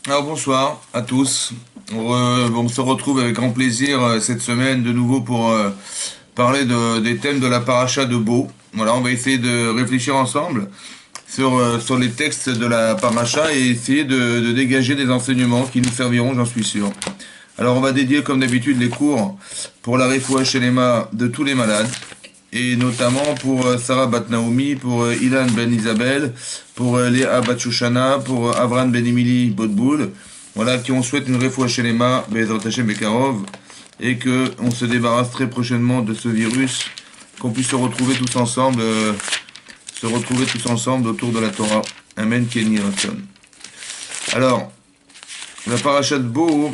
Alors bonsoir à tous. On se retrouve avec grand plaisir cette semaine de nouveau pour parler des thèmes de la paracha de Beau. Voilà, on va essayer de réfléchir ensemble sur les textes de la paracha et essayer de dégager des enseignements qui nous serviront, j'en suis sûr. Alors on va dédier comme d'habitude les cours pour la Refoua Shelema de tous les malades et notamment pour Sarah Bat Naomi, pour Ilan Ben Isabel, pour Léa Bat Shoshana, pour Avran Ben Emily Botboul, voilà, qui on souhaite une Refoua Shelema, Bezrat Hashem Bekarov, et que on se débarrasse très prochainement de ce virus, qu'on puisse se retrouver tous ensemble autour de la Torah. Amen, Kenny Ratson. Alors, la paracha de Bo,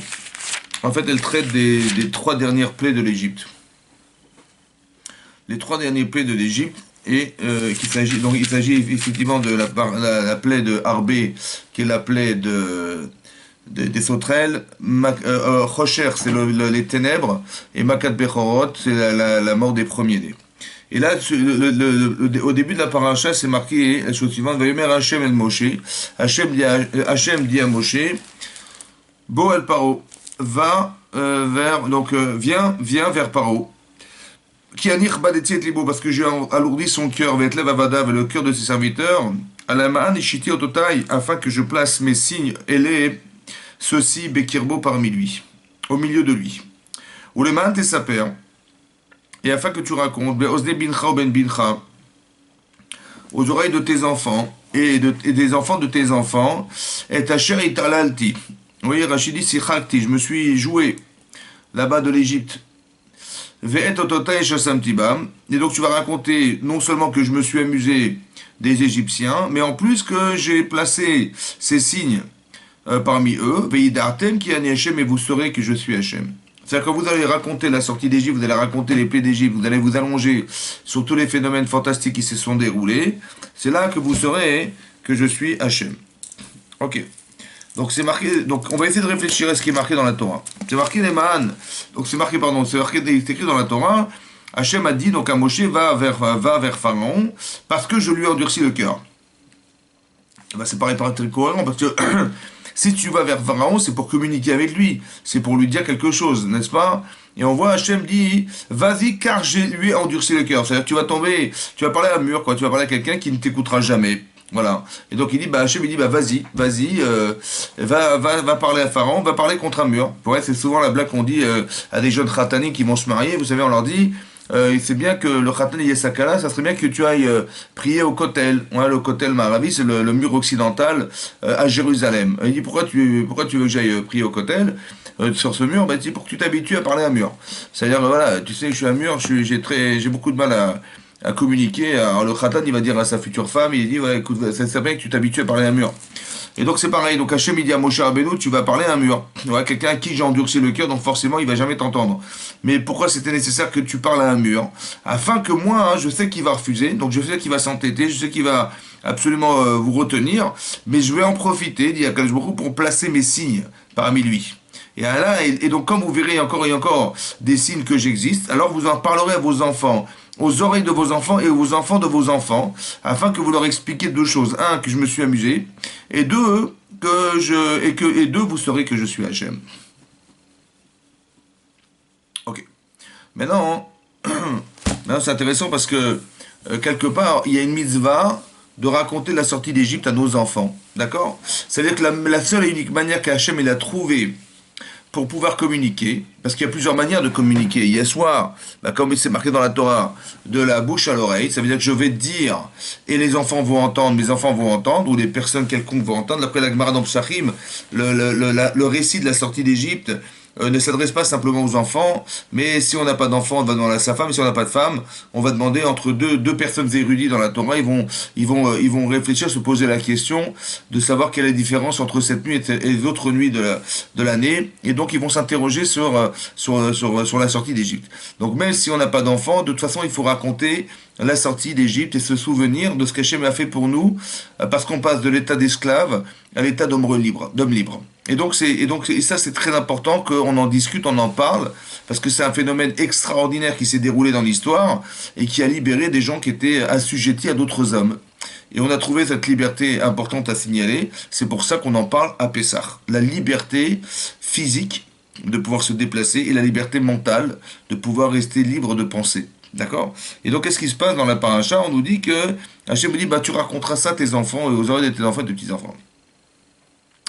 en fait, elle traite des trois dernières plaies de l'Égypte. Les trois derniers plaies de l'Égypte, et il s'agit effectivement de la plaie de Harbé, qui est la plaie des sauterelles. Rocher, c'est les ténèbres, et Makat Bechorot, c'est la mort des premiers-nés. Et là, au début de la paracha, c'est marqué la chose suivante: Vayomer Hachem el Moshe. Hachem dit à Moshe, Bo el Paro, viens vers Paro. Qui anir badetiet libo, parce que j'ai alourdi son cœur, vetlev avada, le cœur de ses serviteurs, à la ma'an ishiti ototai, afin que je place mes signes, et ceux-ci bekirbo parmi lui, au milieu de lui. Ou les ma'an tes saper, et afin que tu racontes, be'osde bincha ou ben bincha, aux oreilles de tes enfants, et des enfants de tes enfants, et ta chère italalti. Oui, Rachidi sichakti, je me suis joué là-bas de l'Égypte. Et donc tu vas raconter non seulement que je me suis amusé des Égyptiens, mais en plus que j'ai placé ces signes parmi eux. Et vous saurez que je suis Hachem. C'est-à-dire que vous allez raconter la sortie d'Égypte, vous allez raconter les plaies d'Égypte, vous allez vous allonger sur tous les phénomènes fantastiques qui se sont déroulés. C'est là que vous saurez que je suis Hachem. Ok. Donc c'est marqué. Donc on va essayer de réfléchir à ce qui est marqué dans la Torah. C'est marqué les Mahan. Donc c'est écrit dans la Torah. Hachem a dit donc à Moshe, va vers Pharaon parce que je lui ai endurci le cœur. Ben, c'est pas très cohérent parce que si tu vas vers Pharaon, c'est pour communiquer avec lui, c'est pour lui dire quelque chose, n'est-ce pas? Et on voit Hachem dit, vas-y car je lui ai endurci le cœur. C'est-à-dire que tu vas parler à un mur, quoi. Tu vas parler à quelqu'un qui ne t'écoutera jamais. Voilà. Et donc il dit, Hachem, il dit, vas-y, va parler à Pharaon, va parler contre un mur. Ouais, c'est souvent la blague qu'on dit à des jeunes khatanis qui vont se marier. Vous savez, on leur dit, c'est bien que le khatan Yesakala, ça serait bien que tu ailles prier au Kotel. Ouais, le Kotel Maravi, c'est le mur occidental à Jérusalem. Il dit, pourquoi tu veux que j'aille prier au Kotel sur ce mur? C'est pour que tu t'habitues à parler à un mur. C'est-à-dire, voilà, tu sais que je suis un mur, j'ai beaucoup de mal à communiquer. Alors le khatan, il va dire à sa future femme, il dit, ouais, écoute, c'est bien que tu t'habitues à parler à un mur. Et donc c'est pareil, donc Hachem il dit à Moshe Rabbeinu, tu vas parler à un mur. Ouais, quelqu'un à qui j'ai endurci le cœur, donc forcément il va jamais t'entendre. Mais pourquoi c'était nécessaire que tu parles à un mur? Afin que moi, je sais qu'il va refuser, donc je sais qu'il va s'entêter, je sais qu'il va absolument vous retenir, mais je vais en profiter, dit Akadosh Baruch Hu, pour placer mes signes parmi lui. Et donc comme vous verrez encore et encore des signes que j'existe, alors vous en parlerez à vos enfants, aux oreilles de vos enfants et aux enfants de vos enfants, afin que vous leur expliquiez deux choses. Un, que je me suis amusé, et deux, vous saurez que je suis Hachem. Ok. Maintenant, c'est intéressant parce que, quelque part, il y a une mitzvah de raconter la sortie d'Égypte à nos enfants. D'accord? C'est-à-dire que la seule et unique manière qu'Hachem il a trouvée pour pouvoir communiquer, parce qu'il y a plusieurs manières de communiquer. Il y a soit, comme c'est marqué dans la Torah, de la bouche à l'oreille, ça veut dire que je vais dire, et les enfants vont entendre, mes enfants vont entendre, ou les personnes quelconques vont entendre. Après la Gemara dans Psachim, le récit de la sortie d'Égypte ne s'adresse pas simplement aux enfants, mais si on n'a pas d'enfant, on va demander à sa femme, et si on n'a pas de femme, on va demander entre deux personnes érudies dans la Torah, ils vont réfléchir, se poser la question de savoir quelle est la différence entre cette nuit et les autres nuits de l'année, et donc ils vont s'interroger sur la sortie d'Égypte. Donc même si on n'a pas d'enfant, de toute façon il faut raconter la sortie d'Égypte et se souvenir de ce qu'Hachem a fait pour nous, parce qu'on passe de l'état d'esclave à l'état d'homme libre. Et ça c'est très important qu'on en discute, on en parle, parce que c'est un phénomène extraordinaire qui s'est déroulé dans l'histoire et qui a libéré des gens qui étaient assujettis à d'autres hommes. Et on a trouvé cette liberté importante à signaler. C'est pour ça qu'on en parle à Pessah. La liberté physique de pouvoir se déplacer et la liberté mentale de pouvoir rester libre de penser. D'accord? Et donc, qu'est-ce qui se passe dans la paracha? On nous dit que Hachem nous dit, bah, tu raconteras ça à tes enfants et aux oreilles de tes enfants et de tes petits-enfants.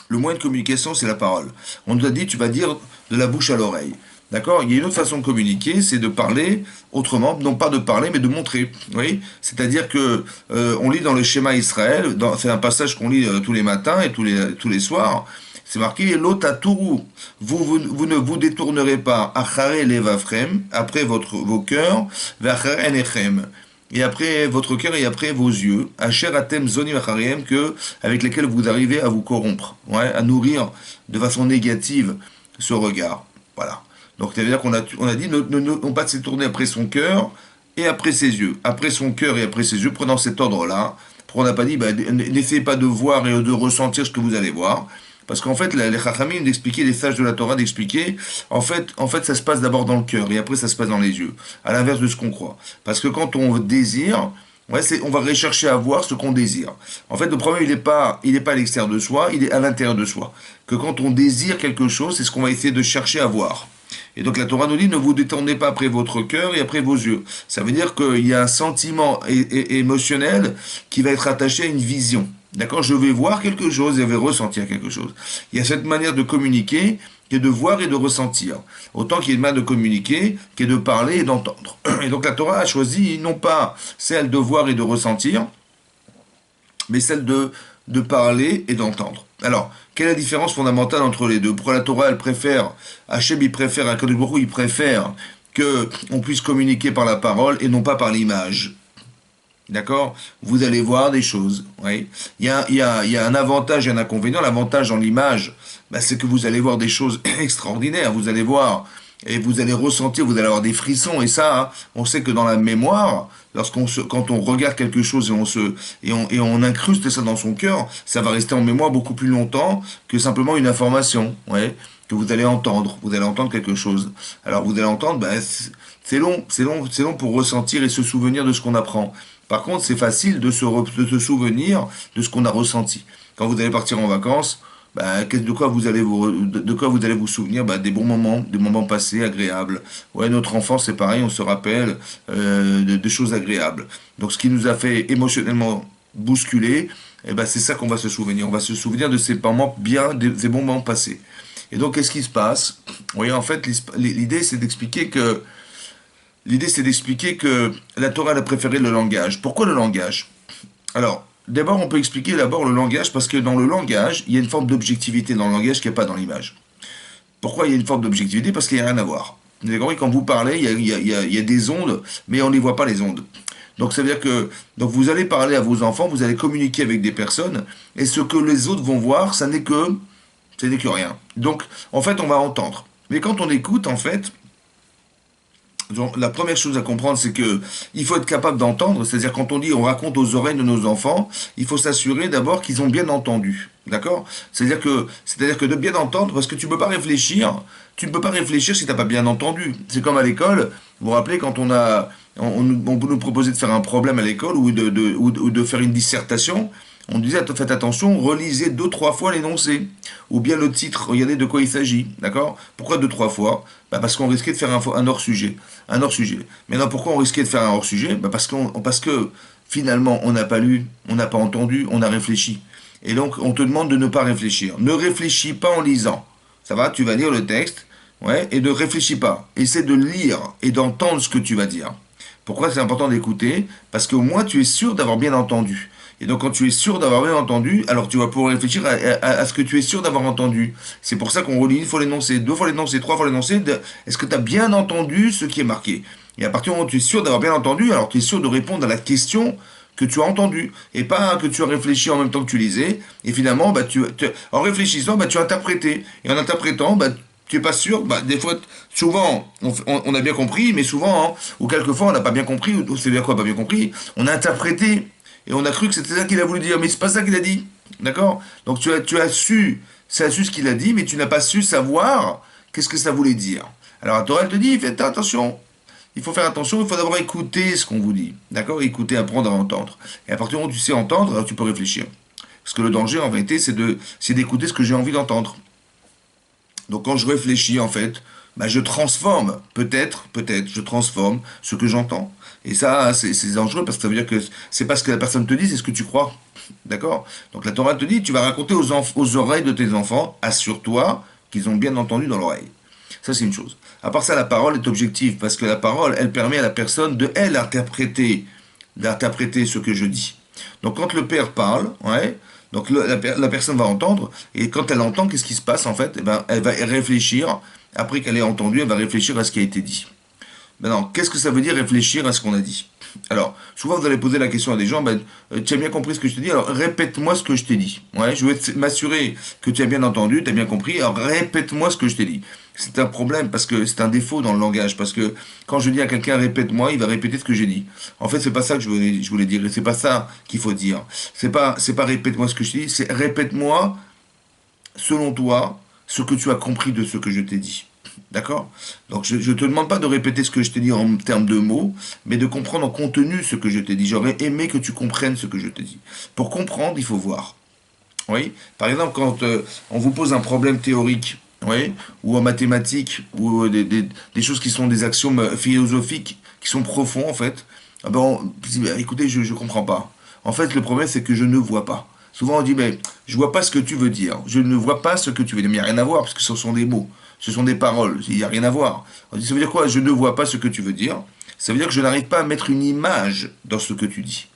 Le moyen de communication, c'est la parole. On nous a dit, tu vas dire de la bouche à l'oreille. D'accord? Il y a une autre façon de communiquer, c'est de parler autrement, non pas de parler, mais de montrer. Oui? C'est-à-dire que on lit dans le schéma Israël, c'est un passage qu'on lit tous les matins et tous les soirs. C'est marqué l'otatouru. Vous ne vous détournerez pas achare levavchem, après vos cœurs, ve'achare enechem. Et après votre cœur et après vos yeux, Asher atem zonim achariem, que avec lesquels vous arrivez à vous corrompre, ouais, à nourrir de façon négative ce regard. Voilà. Donc ça veut dire on a dit non pas de se tourner après son cœur et après ses yeux. Après son cœur et après ses yeux, prenant cet ordre-là. Pourquoi on n'a pas dit n'essayez pas de voir et de ressentir ce que vous allez voir. Parce qu'en fait, les Chachamim d'expliquer, les sages de la Torah d'expliquer, en fait, ça se passe d'abord dans le cœur et après ça se passe dans les yeux. À l'inverse de ce qu'on croit. Parce que quand on désire, ouais, on va rechercher à voir ce qu'on désire. En fait, le problème, il n'est pas à l'extérieur de soi, il est à l'intérieur de soi. Que quand on désire quelque chose, c'est ce qu'on va essayer de chercher à voir. Et donc la Torah nous dit, ne vous détournez pas après votre cœur et après vos yeux. Ça veut dire qu'il y a un sentiment émotionnel qui va être attaché à une vision. D'accord? Je vais voir quelque chose et je vais ressentir quelque chose. Il y a cette manière de communiquer qui est de voir et de ressentir. Autant qu'il y a une manière de communiquer qui est de parler et d'entendre. Et donc la Torah a choisi non pas celle de voir et de ressentir, mais celle de parler et d'entendre. Alors, quelle est la différence fondamentale entre les deux? Pourquoi la Torah, elle préfère, Hachem, il préfère, Akadosh Baruch Hu, il préfère qu'on puisse communiquer par la parole et non pas par l'image? D'accord? Vous allez voir des choses. Oui. Il y a un avantage et un inconvénient. L'avantage dans l'image, c'est que vous allez voir des choses extraordinaires. Vous allez voir et vous allez ressentir, vous allez avoir des frissons. Et ça, on sait que dans la mémoire, quand on regarde quelque chose et on incruste ça dans son cœur, ça va rester en mémoire beaucoup plus longtemps que simplement une information. Ouais, que vous allez entendre. Vous allez entendre quelque chose. Alors vous allez entendre, c'est long pour ressentir et se souvenir de ce qu'on apprend. Par contre, c'est facile de se souvenir de ce qu'on a ressenti. Quand vous allez partir en vacances, de quoi vous allez vous souvenir? Des bons moments, des moments passés, agréables. Ouais, notre enfance, c'est pareil, on se rappelle de choses agréables. Donc, ce qui nous a fait émotionnellement bousculer, c'est ça qu'on va se souvenir. On va se souvenir de ces moments bien, ces bons moments passés. Et donc, qu'est-ce qui se passe? Oui, en fait, l'idée, c'est d'expliquer que la Torah a préféré le langage. Pourquoi le langage? Alors, d'abord, on peut expliquer le langage parce que dans le langage, il y a une forme d'objectivité dans le langage qu'il n'y a pas dans l'image. Pourquoi il y a une forme d'objectivité? Parce qu'il n'y a rien à voir. Vous avez compris, quand vous parlez, il y a des ondes, mais on ne les voit pas les ondes. Donc ça veut dire que vous allez parler à vos enfants, vous allez communiquer avec des personnes, et ce que les autres vont voir, ça n'est que rien. Donc, en fait, on va entendre. Mais quand on écoute, en fait, donc, la première chose à comprendre, c'est que il faut être capable d'entendre, c'est-à-dire quand on raconte aux oreilles de nos enfants, il faut s'assurer d'abord qu'ils ont bien entendu, d'accord? C'est-à-dire que de bien entendre, parce que tu ne peux pas réfléchir si tu n'as pas bien entendu. C'est comme à l'école, vous vous rappelez quand on nous proposait de faire un problème à l'école ou de faire une dissertation. On disait, faites attention, relisez 2-3 fois l'énoncé. Ou bien le titre, regardez de quoi il s'agit. D'accord? Pourquoi 2-3 fois? Parce qu'on risquait de faire un hors-sujet. Maintenant, pourquoi on risquait de faire un hors-sujet? Parce que finalement, on n'a pas lu, on n'a pas entendu, on a réfléchi. Et donc, on te demande de ne pas réfléchir. Ne réfléchis pas en lisant. Ça va? Tu vas lire le texte, ouais, et ne réfléchis pas. Essaie de lire et d'entendre ce que tu vas dire. Pourquoi c'est important d'écouter? Parce qu'au moins, tu es sûr d'avoir bien entendu. Et donc, quand tu es sûr d'avoir bien entendu, alors tu vas pouvoir réfléchir à ce que tu es sûr d'avoir entendu. C'est pour ça qu'on relit une fois l'énoncé, 2 fois l'énoncé, 3 fois l'énoncé. Est-ce que tu as bien entendu ce qui est marqué? Et à partir du moment où tu es sûr d'avoir bien entendu, alors tu es sûr de répondre à la question que tu as entendue. Et pas que tu as réfléchi en même temps que tu lisais. Et finalement, en réfléchissant, tu as interprété. Et en interprétant, tu n'es pas sûr. Des fois, souvent, on a bien compris, mais souvent, ou quelquefois, on n'a pas bien compris. Ou c'est bien quoi, pas bien compris? On a interprété. Et on a cru que c'était ça qu'il a voulu dire, mais c'est pas ça qu'il a dit. D'accord? Donc tu as su ce qu'il a dit, mais tu n'as pas su savoir qu'est-ce que ça voulait dire. Alors la Torah, elle te dit, faites attention. il faut faire attention, il faut d'abord écouter ce qu'on vous dit. D'accord? Écouter, apprendre à entendre. Et à partir du moment où tu sais entendre, alors tu peux réfléchir. Parce que le danger, en vérité, c'est d'écouter ce que j'ai envie d'entendre. Donc quand je réfléchis, en fait, bah, je transforme, peut-être, je transforme ce que j'entends. Et ça, c'est dangereux parce que ça veut dire que c'est pas ce que la personne te dit, c'est ce que tu crois. D'accord? Donc la Torah te dit, tu vas raconter aux oreilles de tes enfants, assure-toi qu'ils ont bien entendu dans l'oreille. Ça, c'est une chose. À part ça, la parole est objective parce que la parole, elle permet à la personne de, elle, d'interpréter ce que je dis. Donc quand le père parle, ouais, donc la personne va entendre, et quand elle entend, qu'est-ce qui se passe en fait? Eh ben, elle va réfléchir, après qu'elle ait entendu, elle va réfléchir à ce qui a été dit. Maintenant, qu'est-ce que ça veut dire réfléchir à ce qu'on a dit? Alors, souvent vous allez poser la question à des gens, ben, tu as bien compris ce que je t'ai dit, alors répète-moi ce que je t'ai dit. Ouais, je veux m'assurer que tu as bien entendu, tu as bien compris, alors répète-moi ce que je t'ai dit. C'est un problème, parce que c'est un défaut dans le langage, parce que quand je dis à quelqu'un répète-moi, il va répéter ce que j'ai dit. En fait, c'est pas ça que je voulais dire, et c'est pas ça qu'il faut dire. C'est pas répète-moi ce que je t'ai dit, c'est répète-moi, selon toi, ce que tu as compris de ce que je t'ai dit. D'accord? Donc je ne te demande pas de répéter ce que je t'ai dit en termes de mots, mais de comprendre en contenu ce que je t'ai dit. J'aurais aimé que tu comprennes ce que je t'ai dit. Pour comprendre, il faut voir. Oui? Par exemple, quand on vous pose un problème théorique, oui, ou en mathématiques, ou des choses qui sont des axiomes philosophiques, qui sont profonds en fait, ah ben on dit, bah, écoutez, je ne comprends pas. En fait, le problème, c'est que je ne vois pas. Souvent, on dit, mais je vois pas ce que tu veux dire. Je ne vois pas ce que tu veux dire. Mais il n'y a rien à voir, parce que ce sont des mots. Ce sont des paroles. Il n'y a rien à voir. On dit, ça veut dire quoi? Je ne vois pas ce que tu veux dire. Ça veut dire que je n'arrive pas à mettre une image dans ce que tu dis.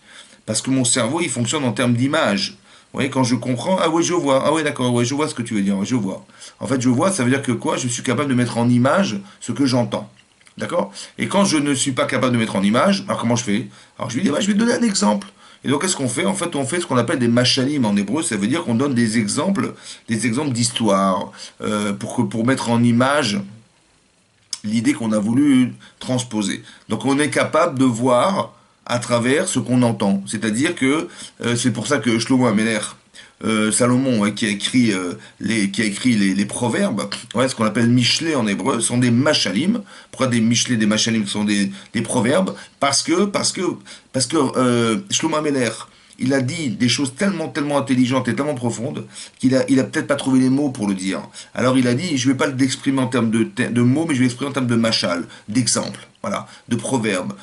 Parce que mon cerveau, il fonctionne en termes d'image. Vous voyez, quand je comprends, ah oui, je vois. Ah oui, d'accord, ouais, je vois ce que tu veux dire. Ouais, je vois. En fait, je vois, ça veut dire que quoi? Je suis capable de mettre en image ce que j'entends. D'accord? Et quand je ne suis pas capable de mettre en image, alors comment je fais? Alors je lui dis, bah, je vais te donner un exemple. Et donc, qu'est-ce qu'on fait? En fait, on fait ce qu'on appelle des machalim en hébreu. Ça veut dire qu'on donne des exemples d'histoire, pour mettre en image l'idée qu'on a voulu transposer. Donc, on est capable de voir à travers ce qu'on entend. C'est-à-dire que c'est pour ça que Shlomo Ameler, Salomon, ouais, qui a écrit les proverbes, ouais, ce qu'on appelle Michelet en hébreu, sont des machalim. Pourquoi des Michelet, des machalim sont des proverbes? Parce que Shlomo Ameler, il a dit des choses tellement intelligentes et tellement profondes qu'il a peut-être pas trouvé les mots pour le dire. Alors il a dit, je vais pas l'exprimer en termes de mots, mais je vais l'exprimer en termes de machal, d'exemples, voilà, de proverbes,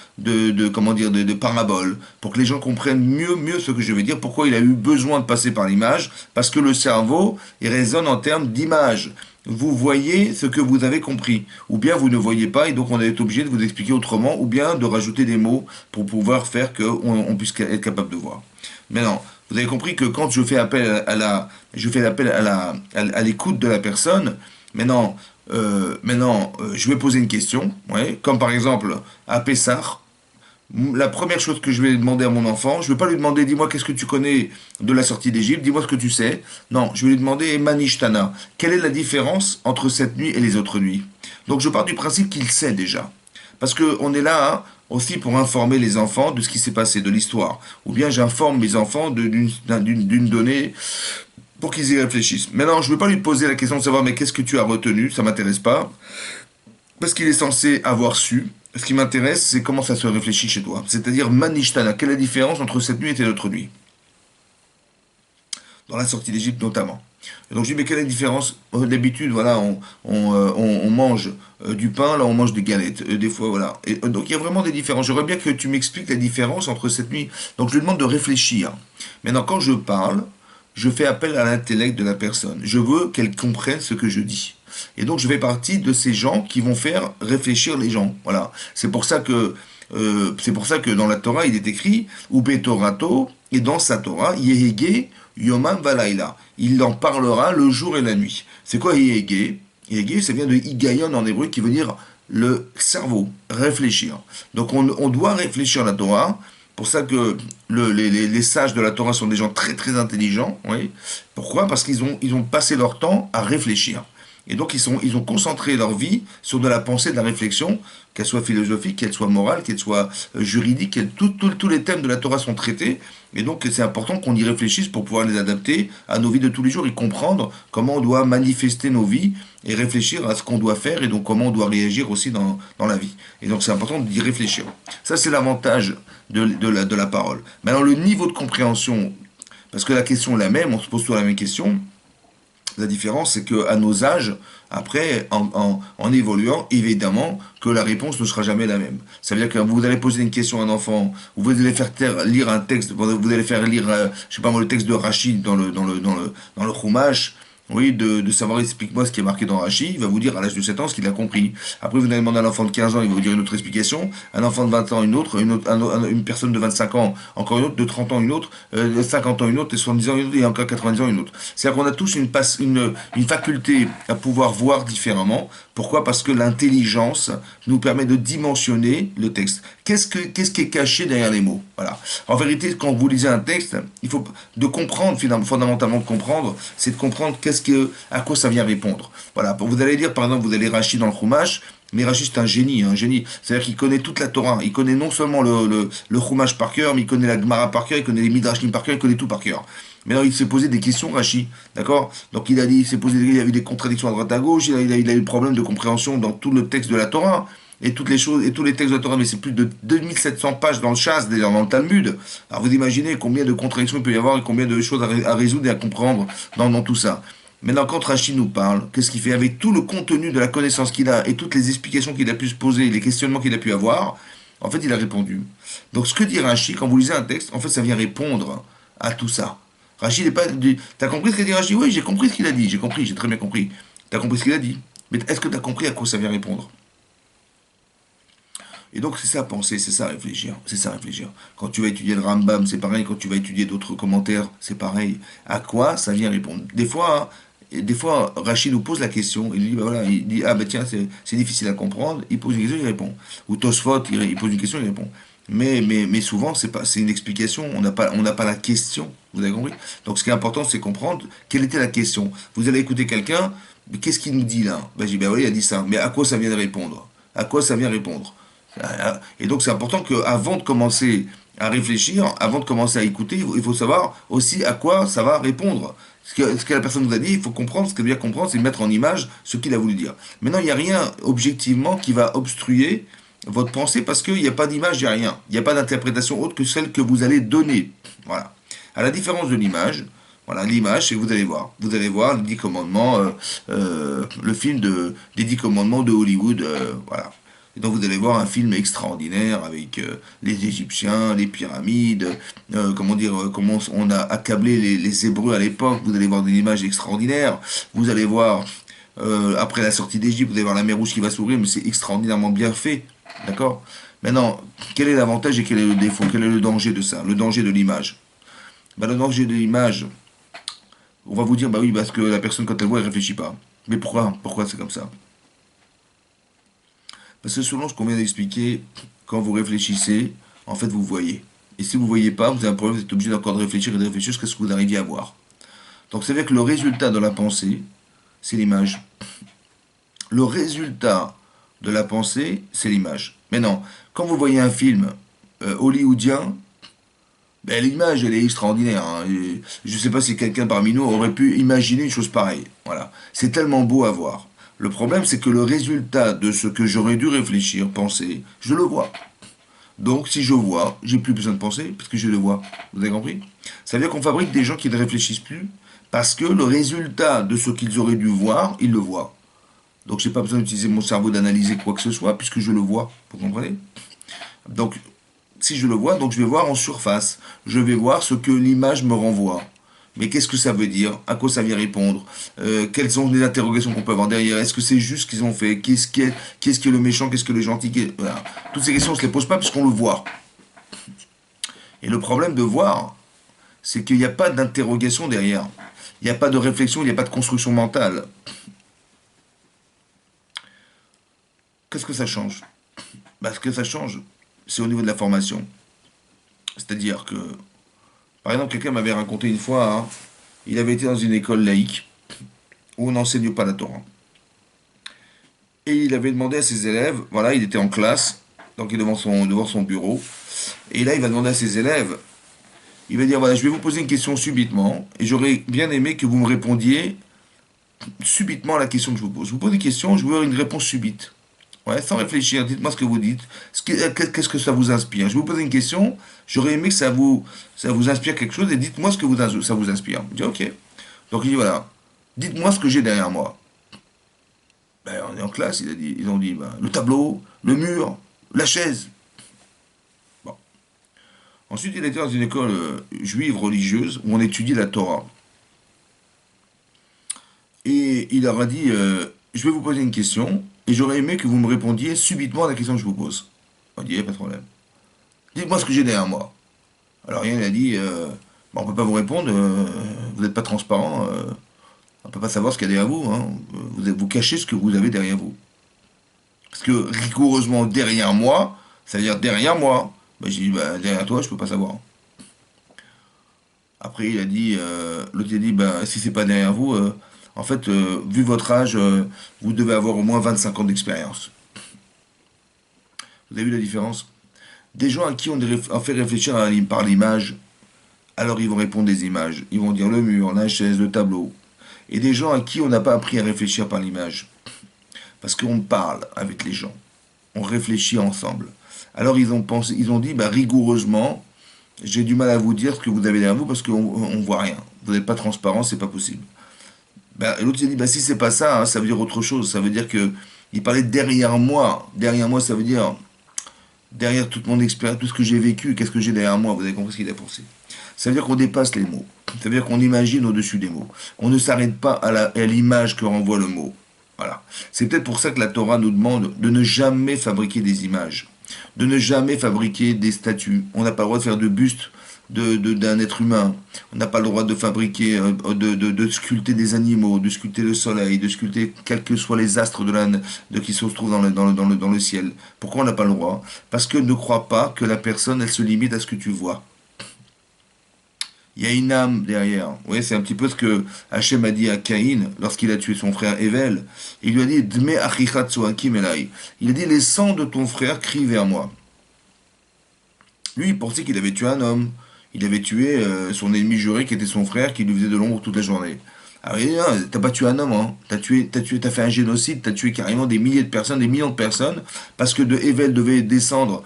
comment dire, de paraboles, pour que les gens comprennent mieux ce que je vais dire. Pourquoi il a eu besoin de passer par l'image? Parce que le cerveau, il résonne en termes d'image. Vous voyez ce que vous avez compris, ou bien vous ne voyez pas, et donc on est obligé de vous expliquer autrement, ou bien de rajouter des mots pour pouvoir faire qu'on puisse être capable de voir. Maintenant, vous avez compris que quand je fais appel à l'écoute de la personne, je vais poser une question, ouais, comme par exemple à Pessah. La première chose que je vais demander à mon enfant, je ne vais pas lui demander, dis-moi qu'est-ce que tu connais de la sortie d'Égypte, dis-moi ce que tu sais. Non, je vais lui demander, Manishtana, quelle est la différence entre cette nuit et les autres nuits? Donc je pars du principe qu'il sait déjà. Parce qu'on est là, hein, aussi pour informer les enfants de ce qui s'est passé, de l'histoire. Ou bien j'informe mes enfants d'une donnée pour qu'ils y réfléchissent. Maintenant, je ne vais pas lui poser la question de savoir, mais qu'est-ce que tu as retenu? Ça ne m'intéresse pas. Parce qu'il est censé avoir su. Ce qui m'intéresse, c'est comment ça se réfléchit chez toi. C'est-à-dire, Manishtana, quelle est la différence entre cette nuit et l'autre nuit? Dans la sortie d'Égypte notamment. Et donc je dis, mais quelle est la différence? D'habitude, voilà, on mange du pain, là on mange des galettes, des fois, voilà. Et, donc il y a vraiment des différences. J'aimerais bien que tu m'expliques la différence entre cette nuit. Donc je lui demande de réfléchir. Maintenant, quand je parle, je fais appel à l'intellect de la personne. Je veux qu'elle comprenne ce que je dis. Et donc je fais partie de ces gens qui vont faire réfléchir les gens. Voilà. C'est pour ça que dans la Torah, il est écrit Ube Torato, et dans sa Torah, Yehege Yomam Valaila. Il en parlera le jour et la nuit. C'est quoi Yehege? Yehege, ça vient de Higayon en hébreu, qui veut dire le cerveau, réfléchir. Donc on doit réfléchir la Torah. Pour ça que les sages de la Torah sont des gens très intelligents. Oui. Pourquoi? Parce qu'ils ont passé leur temps à réfléchir. Et donc ils ont concentré leur vie sur de la pensée, de la réflexion, qu'elle soit philosophique, qu'elle soit morale, qu'elle soit juridique, tous les thèmes de la Torah sont traités. Et donc c'est important qu'on y réfléchisse pour pouvoir les adapter à nos vies de tous les jours et comprendre comment on doit manifester nos vies et réfléchir à ce qu'on doit faire et donc comment on doit réagir aussi dans la vie. Et donc c'est important d'y réfléchir. Ça c'est l'avantage de la parole. Maintenant le niveau de compréhension, parce que la question est la même, on se pose toujours la même question. La différence, c'est qu'à nos âges, après, en évoluant, évidemment, que la réponse ne sera jamais la même. Ça veut dire que vous allez poser une question à un enfant, vous allez faire lire un texte, vous allez faire lire, je sais pas moi, le texte de Rachid dans le Chumash, oui, de savoir, explique-moi ce qui est marqué dans Rachid, il va vous dire à l'âge de 7 ans ce qu'il a compris. Après, vous allez demander à un enfant de 15 ans, il va vous dire une autre explication, un enfant de 20 ans, une personne de 25 ans, encore une autre, de 30 ans, une autre, de 50 ans, une autre, de 70 ans, une autre, et encore 90 ans, une autre. C'est-à-dire qu'on a tous une faculté à pouvoir voir différemment. Pourquoi? Parce que l'intelligence nous permet de dimensionner le texte. Qu'est-ce qui est caché derrière les mots? Voilà. En vérité, quand vous lisez un texte, il faut de comprendre, fondamentalement de comprendre, c'est de comprendre à quoi ça vient répondre. Voilà. Vous allez lire, par exemple, vous allez Rachid dans le Chumash, mais Rachid c'est un génie, un génie. C'est-à-dire qu'il connaît toute la Torah. Il connaît non seulement le Chumash par cœur, mais il connaît la Gemara par cœur, il connaît les Midrashim par cœur, il connaît tout par cœur. Mais non, il s'est posé des questions, Rachid, d'accord? Donc il y a eu des contradictions à droite à gauche, il a eu le problème de compréhension dans tout le texte de la Torah, et toutes les choses, et tous les textes de la Torah, mais c'est plus de 2700 pages dans le Chasse, d'ailleurs dans le Talmud. Alors vous imaginez combien de contradictions il peut y avoir, et combien de choses à résoudre et à comprendre dans tout ça. Maintenant, quand Rachid nous parle, qu'est-ce qu'il fait? Avec tout le contenu de la connaissance qu'il a, et toutes les explications qu'il a pu se poser, les questionnements qu'il a pu avoir, en fait, il a répondu. Donc ce que dit Rachid, quand vous lisez un texte, en fait, ça vient répondre à tout ça. Rachid n'est pas. T'as compris ce qu'a dit Rachid? Oui, j'ai compris ce qu'il a dit. J'ai compris, j'ai très bien compris. T'as compris ce qu'il a dit. Mais est-ce que t'as compris à quoi ça vient répondre? Et donc c'est ça penser, c'est ça réfléchir, c'est ça réfléchir. Quand tu vas étudier le Rambam, c'est pareil. Quand tu vas étudier d'autres commentaires, c'est pareil. À quoi ça vient répondre? Des fois, Rachid nous pose la question. Il dit, bah voilà, il dit, ah bah tiens, c'est difficile à comprendre. Il pose une question, il répond. Ou Tosfot, il pose une question, il répond. Mais souvent, c'est une explication. On n'a pas la question. Vous avez compris? Donc, ce qui est important, c'est comprendre quelle était la question. Vous allez écouter quelqu'un, mais qu'est-ce qu'il nous dit là? Ben, je dis, ben oui, il a dit ça. Mais à quoi ça vient de répondre? À quoi ça vient répondre? Et donc, c'est important qu'avant de commencer à réfléchir, avant de commencer à écouter, il faut savoir aussi à quoi ça va répondre. Ce que la personne nous a dit, il faut comprendre. Ce qu'elle veut dire comprendre, c'est mettre en image ce qu'il a voulu dire. Maintenant, il n'y a rien objectivement qui va obstruer votre pensée parce qu'il n'y a pas d'image, il n'y a rien. Il n'y a pas d'interprétation autre que celle que vous allez donner. Voilà. À la différence de l'image, voilà, l'image, c'est que vous allez voir. Vous allez voir les 10 commandements, le film des 10 commandements de Hollywood. Voilà. Et donc vous allez voir un film extraordinaire avec les Égyptiens, les pyramides, comment dire, comment on a accablé les Hébreux à l'époque. Vous allez voir des images extraordinaires. Vous allez voir, après la sortie d'Égypte, vous allez voir la mer Rouge qui va s'ouvrir, mais c'est extraordinairement bien fait. D'accord? Maintenant, quel est l'avantage et quel est le défaut? Quel est le danger de ça? Le danger de l'image. Ben, le danger de l'image, on va vous dire, bah oui, parce que la personne, quand elle voit, elle réfléchit pas. Mais pourquoi? Pourquoi c'est comme ça? Parce que selon ce qu'on vient d'expliquer, quand vous réfléchissez, en fait, vous voyez. Et si vous ne voyez pas, vous avez un problème, vous êtes obligé encore de réfléchir et de réfléchir jusqu'à ce que vous arriviez à voir. Donc, c'est vrai que le résultat de la pensée, c'est l'image. Le résultat de la pensée, c'est l'image. Maintenant, quand vous voyez un film hollywoodien, ben, l'image, elle est extraordinaire. Hein. Je ne sais pas si quelqu'un parmi nous aurait pu imaginer une chose pareille. Voilà. C'est tellement beau à voir. Le problème, c'est que le résultat de ce que j'aurais dû réfléchir, penser, je le vois. Donc, si je vois, j'ai plus besoin de penser, parce que je le vois. Vous avez compris? Ça veut dire qu'on fabrique des gens qui ne réfléchissent plus, parce que le résultat de ce qu'ils auraient dû voir, ils le voient. Donc, j'ai pas besoin d'utiliser mon cerveau d'analyser quoi que ce soit, puisque je le vois. Vous comprenez? Donc, si je le vois, donc je vais voir en surface. Je vais voir ce que l'image me renvoie. Mais qu'est-ce que ça veut dire? À quoi ça vient répondre? Quelles sont les interrogations qu'on peut avoir derrière? Est-ce que c'est juste ce qu'ils ont fait? Qu'est-ce qui est le méchant? Qu'est-ce que le gentil? Voilà. Toutes ces questions, on ne se les pose pas puisqu'on le voit. Et le problème de voir, c'est qu'il n'y a pas d'interrogation derrière. Il n'y a pas de réflexion, il n'y a pas de construction mentale. Qu'est-ce que ça change? Ce que ça change, c'est au niveau de la formation. C'est-à-dire que, par exemple, quelqu'un m'avait raconté une fois, hein, il avait été dans une école laïque où on n'enseigne pas la Torah. Et il avait demandé à ses élèves, voilà, il était en classe, donc il est devant son bureau, et là il va demander à ses élèves, il va dire, voilà, je vais vous poser une question subitement, et j'aurais bien aimé que vous me répondiez subitement à la question que je vous pose. Je vous pose une question, je veux avoir une réponse subite. Ouais, sans réfléchir, dites-moi ce que vous dites. Qu'est-ce que ça vous inspire? Je vais vous poser une question, j'aurais aimé que ça vous inspire quelque chose, et dites-moi ce que ça vous inspire. Il dit, ok. Donc il dit, voilà, dites-moi ce que j'ai derrière moi. Ben, on est en classe, ils ont dit, ben, le tableau, le mur, la chaise. Bon. Ensuite, il était dans une école juive religieuse où on étudie la Torah. Et il leur a dit, je vais vous poser une question et j'aurais aimé que vous me répondiez subitement à la question que je vous pose. On dit, pas de problème. Dites-moi ce que j'ai derrière moi. Alors il a dit, bah, on peut pas vous répondre, vous n'êtes pas transparent, on peut pas savoir ce qu'il y a derrière vous. Hein. Vous cachez ce que vous avez derrière vous. Parce que rigoureusement derrière moi, ça veut dire derrière moi. Bah, j'ai dit, bah, derrière toi, je peux pas savoir. Après, l'autre il a dit, bah, si c'est pas derrière vous, en fait, vu votre âge, vous devez avoir au moins 25 ans d'expérience. Vous avez vu la différence? Des gens à qui on fait réfléchir par l'image, alors ils vont répondre des images. Ils vont dire le mur, la chaise, le tableau. Et des gens à qui on n'a pas appris à réfléchir par l'image. Parce qu'on parle avec les gens. On réfléchit ensemble. Alors ils ont dit, bah, rigoureusement, j'ai du mal à vous dire ce que vous avez derrière vous parce qu'on voit rien. Vous n'êtes pas transparent, c'est pas possible. Ben, l'autre il a dit, bah, si c'est pas ça, hein, ça veut dire autre chose. Ça veut dire que il parlait derrière moi. Derrière moi, ça veut dire derrière toute mon expérience, tout ce que j'ai vécu, qu'est-ce que j'ai derrière moi. Vous avez compris ce qu'il a pensé. Ça veut dire qu'on dépasse les mots. Ça veut dire qu'on imagine au-dessus des mots. On ne s'arrête pas à l'image que renvoie le mot. Voilà. C'est peut-être pour ça que la Torah nous demande de ne jamais fabriquer des images, de ne jamais fabriquer des statues. On n'a pas le droit de faire de buste d'un être humain. On n'a pas le droit de fabriquer, de sculpter des animaux, de sculpter le soleil, de sculpter quels que soient les astres qui se trouvent dans le ciel. Pourquoi on n'a pas le droit? Parce que ne crois pas que la personne, elle se limite à ce que tu vois. Il y a une âme derrière. Oui, c'est un petit peu ce que Hachem a dit à Caïn lorsqu'il a tué son frère Evel. Il lui a dit, Dme achichat tsoakim elai. Il a dit, les sangs de ton frère crient vers moi. Lui, il pensait qu'il avait tué un homme. Il avait tué son ennemi juré qui était son frère, qui lui faisait de l'ombre toute la journée. Alors il dit, non, t'as pas tué un homme, hein. T'as fait un génocide, t'as tué carrément des milliers de personnes, des millions de personnes, parce que de Evel devait descendre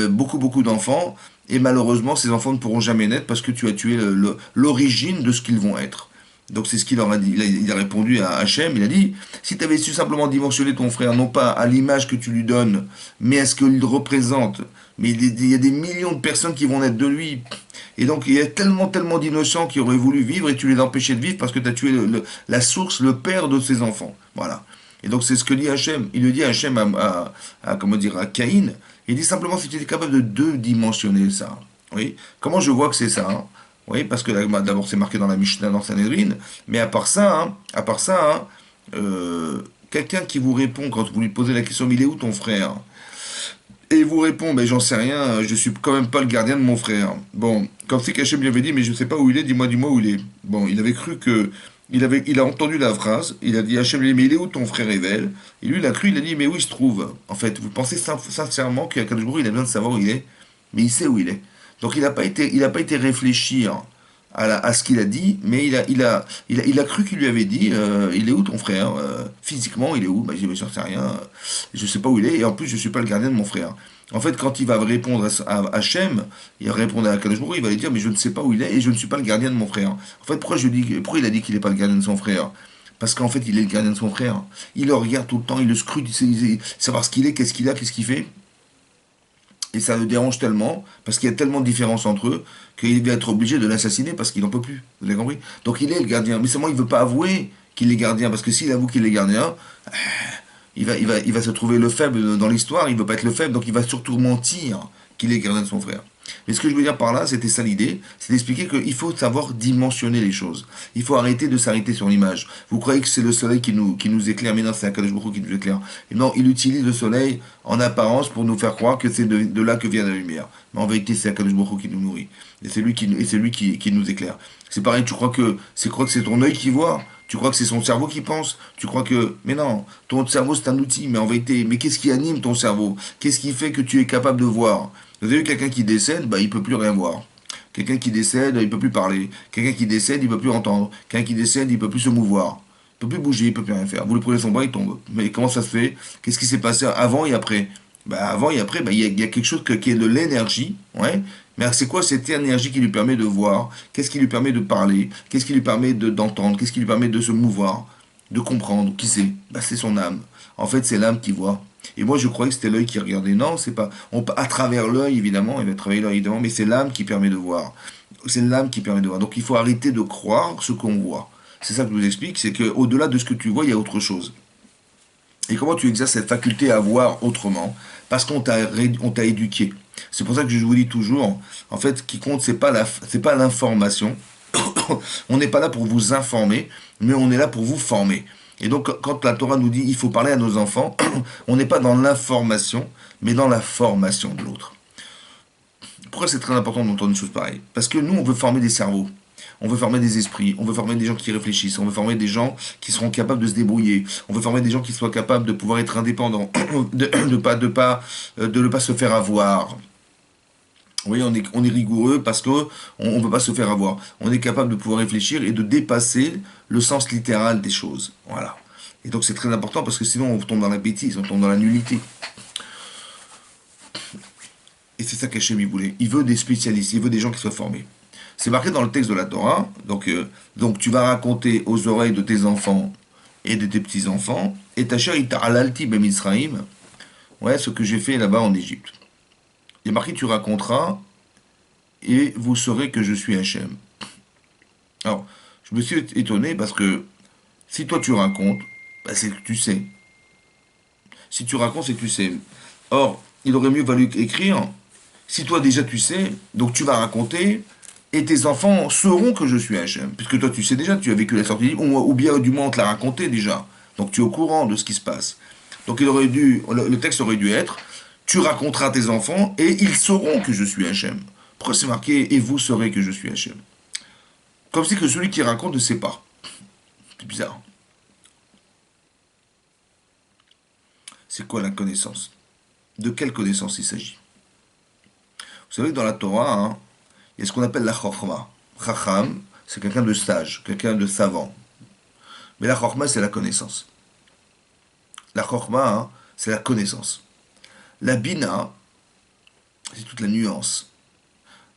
beaucoup d'enfants, et malheureusement, ces enfants ne pourront jamais naître parce que tu as tué l'origine de ce qu'ils vont être. Donc c'est ce qu'il leur a dit. Il a répondu à Hachem, il a dit, si tu avais su simplement dimensionner ton frère, non pas à l'image que tu lui donnes, mais à ce qu'il représente, mais il y a des millions de personnes qui vont naître de lui. Et donc il y a tellement d'innocents qui auraient voulu vivre et tu les as empêchés de vivre parce que tu as tué la source, le père de ses enfants. Voilà. Et donc c'est ce que dit Hachem. Il le dit à Hachem comment dire, à Caïn. Il dit simplement si tu étais capable de deux dimensionner ça. Oui. Comment je vois que c'est ça, hein? Oui, parce que d'abord c'est marqué dans la Mishnah, dans Sanhedrin, mais à part ça, hein, quelqu'un qui vous répond quand vous lui posez la question, mais il est où ton frère? Et il vous répond, ben j'en sais rien, je suis quand même pas le gardien de mon frère. Bon, comme c'est qu'Hachem lui avait dit, mais je sais pas où il est, dis-moi où il est. Bon, il avait cru que, il a entendu la phrase, il a dit Hachem lui a dit, mais il est où ton frère Evel? Et lui il a cru, il a dit, mais où il se trouve? En fait, vous pensez sincèrement qu'Akadosh Baruch Hu, il a besoin de savoir où il est, mais il sait où il est. Donc il n'a pas été réfléchir à ce qu'il a dit, mais il a cru qu'il lui avait dit, il est où ton frère? Physiquement, il est où? Bah, il dit, mais j'en sais rien, je sais pas où il est, et en plus, je suis pas le gardien de mon frère. En fait, quand il va répondre à Hachem, il va répondre à Kadosh Baruch Hu, il va lui dire, mais je ne sais pas où il est, et je ne suis pas le gardien de mon frère. En fait, pourquoi il a dit qu'il n'est pas le gardien de son frère? Parce qu'en fait, il est le gardien de son frère. Il le regarde tout le temps, il le scrute, il sait savoir ce qu'il est, qu'est-ce qu'il a, qu'est-ce qu'il fait. Et ça le dérange tellement, parce qu'il y a tellement de différences entre eux, qu'il va être obligé de l'assassiner parce qu'il n'en peut plus. Vous avez compris? Donc il est le gardien. Mais seulement il ne veut pas avouer qu'il est gardien, parce que s'il avoue qu'il est gardien, il va se trouver le faible dans l'histoire, il ne veut pas être le faible, donc il va surtout mentir qu'il est gardien de son frère. Mais ce que je veux dire par là, c'était ça l'idée, c'est d'expliquer qu'il faut savoir dimensionner les choses. Il faut arrêter de s'arrêter sur l'image. Vous croyez que c'est le soleil qui nous éclaire, mais non, c'est Akadosh Baruch Hu qui nous éclaire. Et non, il utilise le soleil en apparence pour nous faire croire que c'est de là que vient la lumière. Mais en vérité, c'est Akadosh Baruch Hu qui nous nourrit. Et c'est lui qui nous éclaire. C'est pareil, tu crois que c'est ton œil qui voit? Tu crois que c'est son cerveau qui pense? Tu crois que... Mais non, ton cerveau c'est un outil, mais en vérité, mais qu'est-ce qui anime ton cerveau? Qu'est-ce qui fait que tu es capable de voir? Vous avez vu quelqu'un qui décède, bah il peut plus rien voir. Quelqu'un qui décède, il peut plus parler. Quelqu'un qui décède, il peut plus entendre. Quelqu'un qui décède, il peut plus se mouvoir. Il peut plus bouger, il peut plus rien faire. Vous le prenez son bras, il tombe. Mais comment ça se fait? Qu'est-ce qui s'est passé avant et après? Bah avant et après, bah, il y a quelque chose qui est de l'énergie, ouais. Mais c'est quoi cette énergie qui lui permet de voir? Qu'est-ce qui lui permet de parler? Qu'est-ce qui lui permet d'entendre? Qu'est-ce qui lui permet de se mouvoir? De comprendre? Qui c'est? Bah c'est son âme. En fait, c'est l'âme qui voit. Et moi, je croyais que c'était l'œil qui regardait. Non, c'est pas. À travers l'œil, évidemment, il va travailler l'œil évidemment, mais c'est l'âme qui permet de voir. C'est l'âme qui permet de voir. Donc il faut arrêter de croire ce qu'on voit. C'est ça que je vous explique, c'est qu'au-delà de ce que tu vois, il y a autre chose. Et comment tu exerces cette faculté à voir autrement? Parce qu'on t'a éduqué. C'est pour ça que je vous dis toujours, en fait, ce qui compte, c'est pas l'information. On n'est pas là pour vous informer, mais on est là pour vous former. Et donc, quand la Torah nous dit il faut parler à nos enfants, on n'est pas dans l'information, mais dans la formation de l'autre. Pourquoi c'est très important d'entendre une chose pareille? Parce que nous, on veut former des cerveaux. On veut former des esprits, on veut former des gens qui réfléchissent, on veut former des gens qui seront capables de se débrouiller, on veut former des gens qui soient capables de pouvoir être indépendants, de ne pas se faire avoir. Oui, on est rigoureux parce qu'on ne veut pas se faire avoir. On est capable de pouvoir réfléchir et de dépasser le sens littéral des choses. Voilà. Et donc c'est très important parce que sinon on tombe dans la bêtise, on tombe dans la nullité. Et c'est ça qu'Hachem il voulait. Il veut des spécialistes, il veut des gens qui soient formés. C'est marqué dans le texte de la Torah. Donc tu vas raconter aux oreilles de tes enfants et de tes petits-enfants, et ta chère Alalti ben Misraïm, ouais, ce que j'ai fait là-bas en Égypte. Il est marqué tu raconteras, et vous saurez que je suis Hachem. Alors, je me suis étonné parce que si toi tu racontes, bah, c'est que tu sais. Si tu racontes, c'est que tu sais. Or, il aurait mieux valu écrire, si toi déjà tu sais, donc tu vas raconter, et tes enfants sauront que je suis Hachem. Puisque toi tu sais déjà, tu as vécu la sortie d'Égypte, ou bien du moins on te l'a raconté déjà. Donc tu es au courant de ce qui se passe. Donc le texte aurait dû être, tu raconteras à tes enfants, et ils sauront que je suis Hachem. Pourquoi c'est marqué, et vous saurez que je suis Hachem? Comme si que celui qui raconte ne sait pas. C'est bizarre. C'est quoi la connaissance? De quelle connaissance il s'agit? Vous savez que dans la Torah, hein, il y a ce qu'on appelle la chokhma. Chacham, c'est quelqu'un de sage, quelqu'un de savant. Mais la chokhma, c'est la connaissance. La chokhma, hein, c'est la connaissance. La bina, c'est toute la nuance.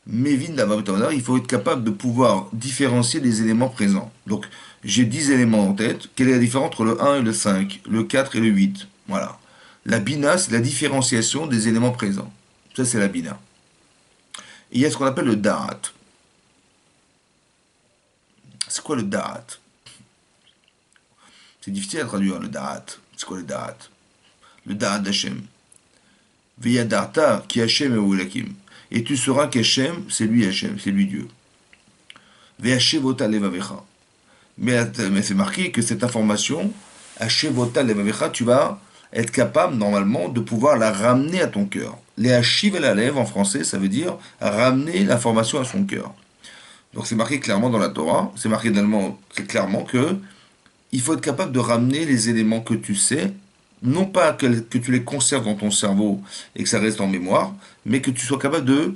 Mais il faut être capable de pouvoir différencier les éléments présents. Donc, j'ai 10 éléments en tête. Quelle est la différence entre le 1 et le 5, le 4 et le 8? Voilà. La bina, c'est la différenciation des éléments présents. Ça, c'est la bina. Et il y a ce qu'on appelle le da'at. C'est quoi le da'at? C'est difficile à traduire, le da'at. C'est quoi le da'at? Le da'at d'Hachem. Veyadarta, qui Hachem et Oulakim. Et tu sauras qu'Hachem, c'est lui Hachem, c'est lui Dieu. Ve'hashevota levavecha. Mais c'est marqué que cette information, Hashevota levavecha, tu vas être capable, normalement, de pouvoir la ramener à ton cœur. Les hashiv et la lèvre, en français, ça veut dire ramener l'information à son cœur. Donc c'est marqué clairement dans la Torah, c'est marqué également très clairement que il faut être capable de ramener les éléments que tu sais, non pas que tu les conserves dans ton cerveau et que ça reste en mémoire, mais que tu sois capable de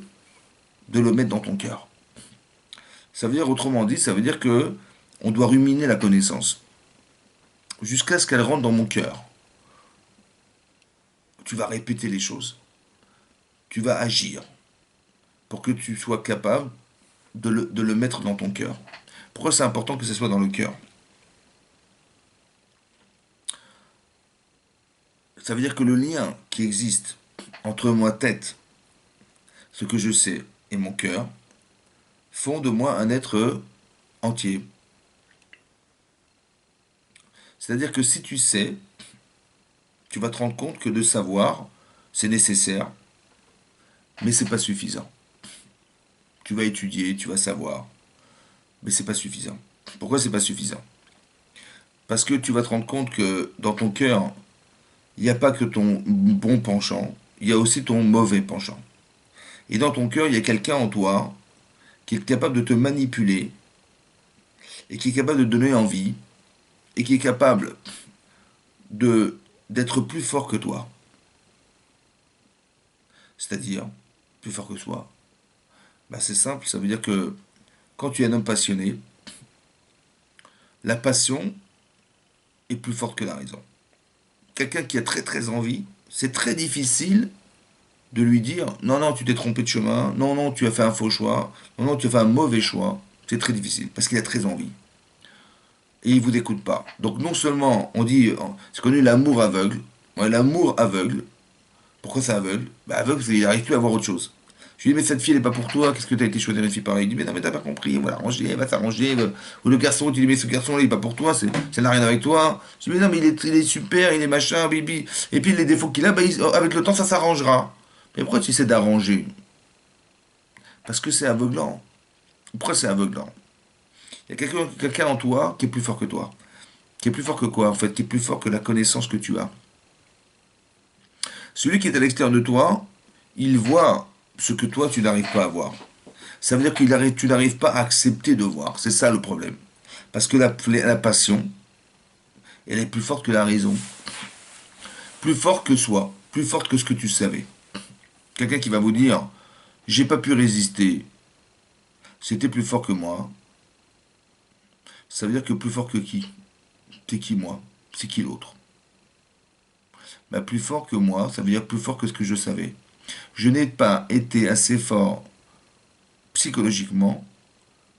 le mettre dans ton cœur. Ça veut dire, autrement dit, ça veut dire que on doit ruminer la connaissance jusqu'à ce qu'elle rentre dans mon cœur. Tu vas répéter les choses, tu vas agir pour que tu sois capable de le mettre dans ton cœur. Pourquoi c'est important que ce soit dans le cœur? Ça veut dire que le lien qui existe entre ma tête, ce que je sais, et mon cœur, font de moi un être entier. C'est-à-dire que si tu sais, tu vas te rendre compte que de savoir, c'est nécessaire, mais c'est pas suffisant. Tu vas étudier, tu vas savoir, mais c'est pas suffisant. Pourquoi c'est pas suffisant? Parce que tu vas te rendre compte que dans ton cœur, il n'y a pas que ton bon penchant, il y a aussi ton mauvais penchant. Et dans ton cœur, il y a quelqu'un en toi qui est capable de te manipuler et qui est capable de te donner envie et qui est capable d'être plus fort que toi, c'est-à-dire plus fort que soi, bah c'est simple, ça veut dire que quand tu es un homme passionné, la passion est plus forte que la raison. Quelqu'un qui a très très envie, c'est très difficile de lui dire non, non, tu t'es trompé de chemin, non, non, tu as fait un faux choix, non, non, tu as fait un mauvais choix. C'est très difficile parce qu'il a très envie. Et il vous écoute pas. Donc non seulement on dit, c'est connu l'amour aveugle. Ouais, l'amour aveugle. Pourquoi c'est aveugle? Bah aveugle parce qu'il n'arrive plus à voir autre chose. Je lui dis mais cette fille elle est pas pour toi, qu'est-ce que tu as été choisir une fille pareille? Il dit mais non mais t'as pas compris, on va l'arranger, elle va s'arranger. Ou le garçon, tu dis mais ce garçon là il est pas pour toi, ça n'a rien avec toi. Je dis mais non mais il est super, il est machin, bibi. Et puis les défauts qu'il a, bah, avec le temps ça s'arrangera. Mais pourquoi tu essaies d'arranger? Parce que c'est aveuglant. Pourquoi c'est aveuglant? Il y a quelqu'un en toi qui est plus fort que toi. Qui est plus fort que quoi en fait? Qui est plus fort que la connaissance que tu as. Celui qui est à l'extérieur de toi, il voit ce que toi tu n'arrives pas à voir. Ça veut dire que tu n'arrives pas à accepter de voir. C'est ça le problème. Parce que la passion, elle est plus forte que la raison. Plus forte que soi. Plus forte que ce que tu savais. Quelqu'un qui va vous dire, j'ai pas pu résister. C'était plus fort que moi. Ça veut dire que plus fort que qui? C'est qui moi? C'est qui l'autre? Bah, plus fort que moi, ça veut dire plus fort que ce que je savais. Je n'ai pas été assez fort psychologiquement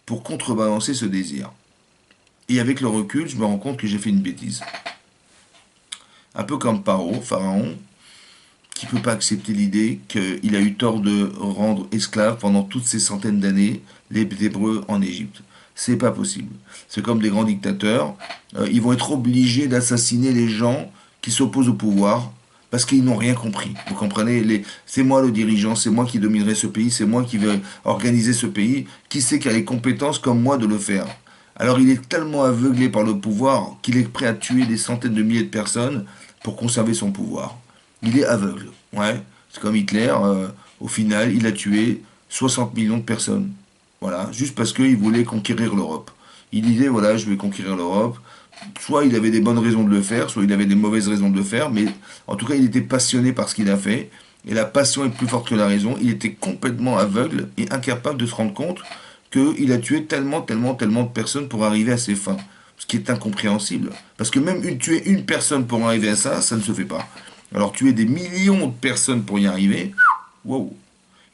pour contrebalancer ce désir. Et avec le recul, je me rends compte que j'ai fait une bêtise. Un peu comme Pharaon, qui ne peut pas accepter l'idée qu'il a eu tort de rendre esclaves pendant toutes ces centaines d'années les Hébreux en Égypte. C'est pas possible. C'est comme des grands dictateurs. Ils vont être obligés d'assassiner les gens qui s'opposent au pouvoir parce qu'ils n'ont rien compris. Vous comprenez? C'est moi le dirigeant, c'est moi qui dominerai ce pays, c'est moi qui vais organiser ce pays. Qui sait qui a les compétences comme moi de le faire? Alors il est tellement aveuglé par le pouvoir qu'il est prêt à tuer des centaines de milliers de personnes pour conserver son pouvoir. Il est aveugle. Ouais. C'est comme Hitler, au final, il a tué 60 millions de personnes. Voilà, juste parce qu'il voulait conquérir l'Europe. Il disait, voilà, je vais conquérir l'Europe. Soit il avait des bonnes raisons de le faire, soit il avait des mauvaises raisons de le faire, mais en tout cas, il était passionné par ce qu'il a fait. Et la passion est plus forte que la raison. Il était complètement aveugle et incapable de se rendre compte qu'il a tué tellement, tellement, tellement de personnes pour arriver à ses fins. Ce qui est incompréhensible. Parce que même tuer une personne pour arriver à ça, ça ne se fait pas. Alors tuer des millions de personnes pour y arriver, wow.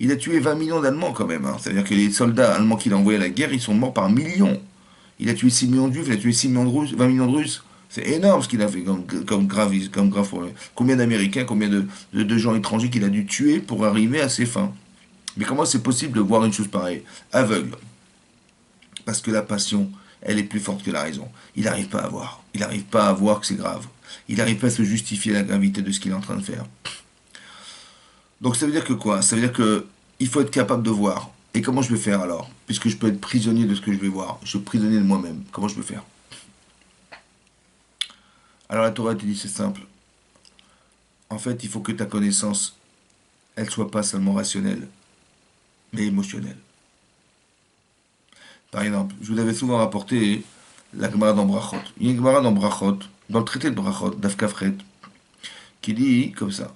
Il a tué 20 millions d'Allemands quand même. Hein. C'est-à-dire que les soldats allemands qu'il a envoyés à la guerre, ils sont morts par millions. Il a tué 6 millions de juifs, il a tué 6 millions de Russes, 20 millions de Russes. C'est énorme ce qu'il a fait comme grave. Combien d'Américains, combien de gens étrangers qu'il a dû tuer pour arriver à ses fins. Mais comment c'est possible de voir une chose pareille? Aveugle. Parce que la passion, elle est plus forte que la raison. Il n'arrive pas à voir. Il n'arrive pas à voir que c'est grave. Il n'arrive pas à se justifier la gravité de ce qu'il est en train de faire. Donc ça veut dire que quoi? Ça veut dire que il faut être capable de voir. Et comment je vais faire alors? Puisque je peux être prisonnier de ce que je vais voir. Je suis prisonnier de moi-même. Comment je vais faire? Alors la Torah te dit c'est simple. En fait, il faut que ta connaissance, elle soit pas seulement rationnelle, mais émotionnelle. Par exemple, je vous avais souvent rapporté la Gemara dans Brachot. Il y a une Gemara dans Brachot, dans le traité de Brachot, d'Afkafret, qui dit comme ça.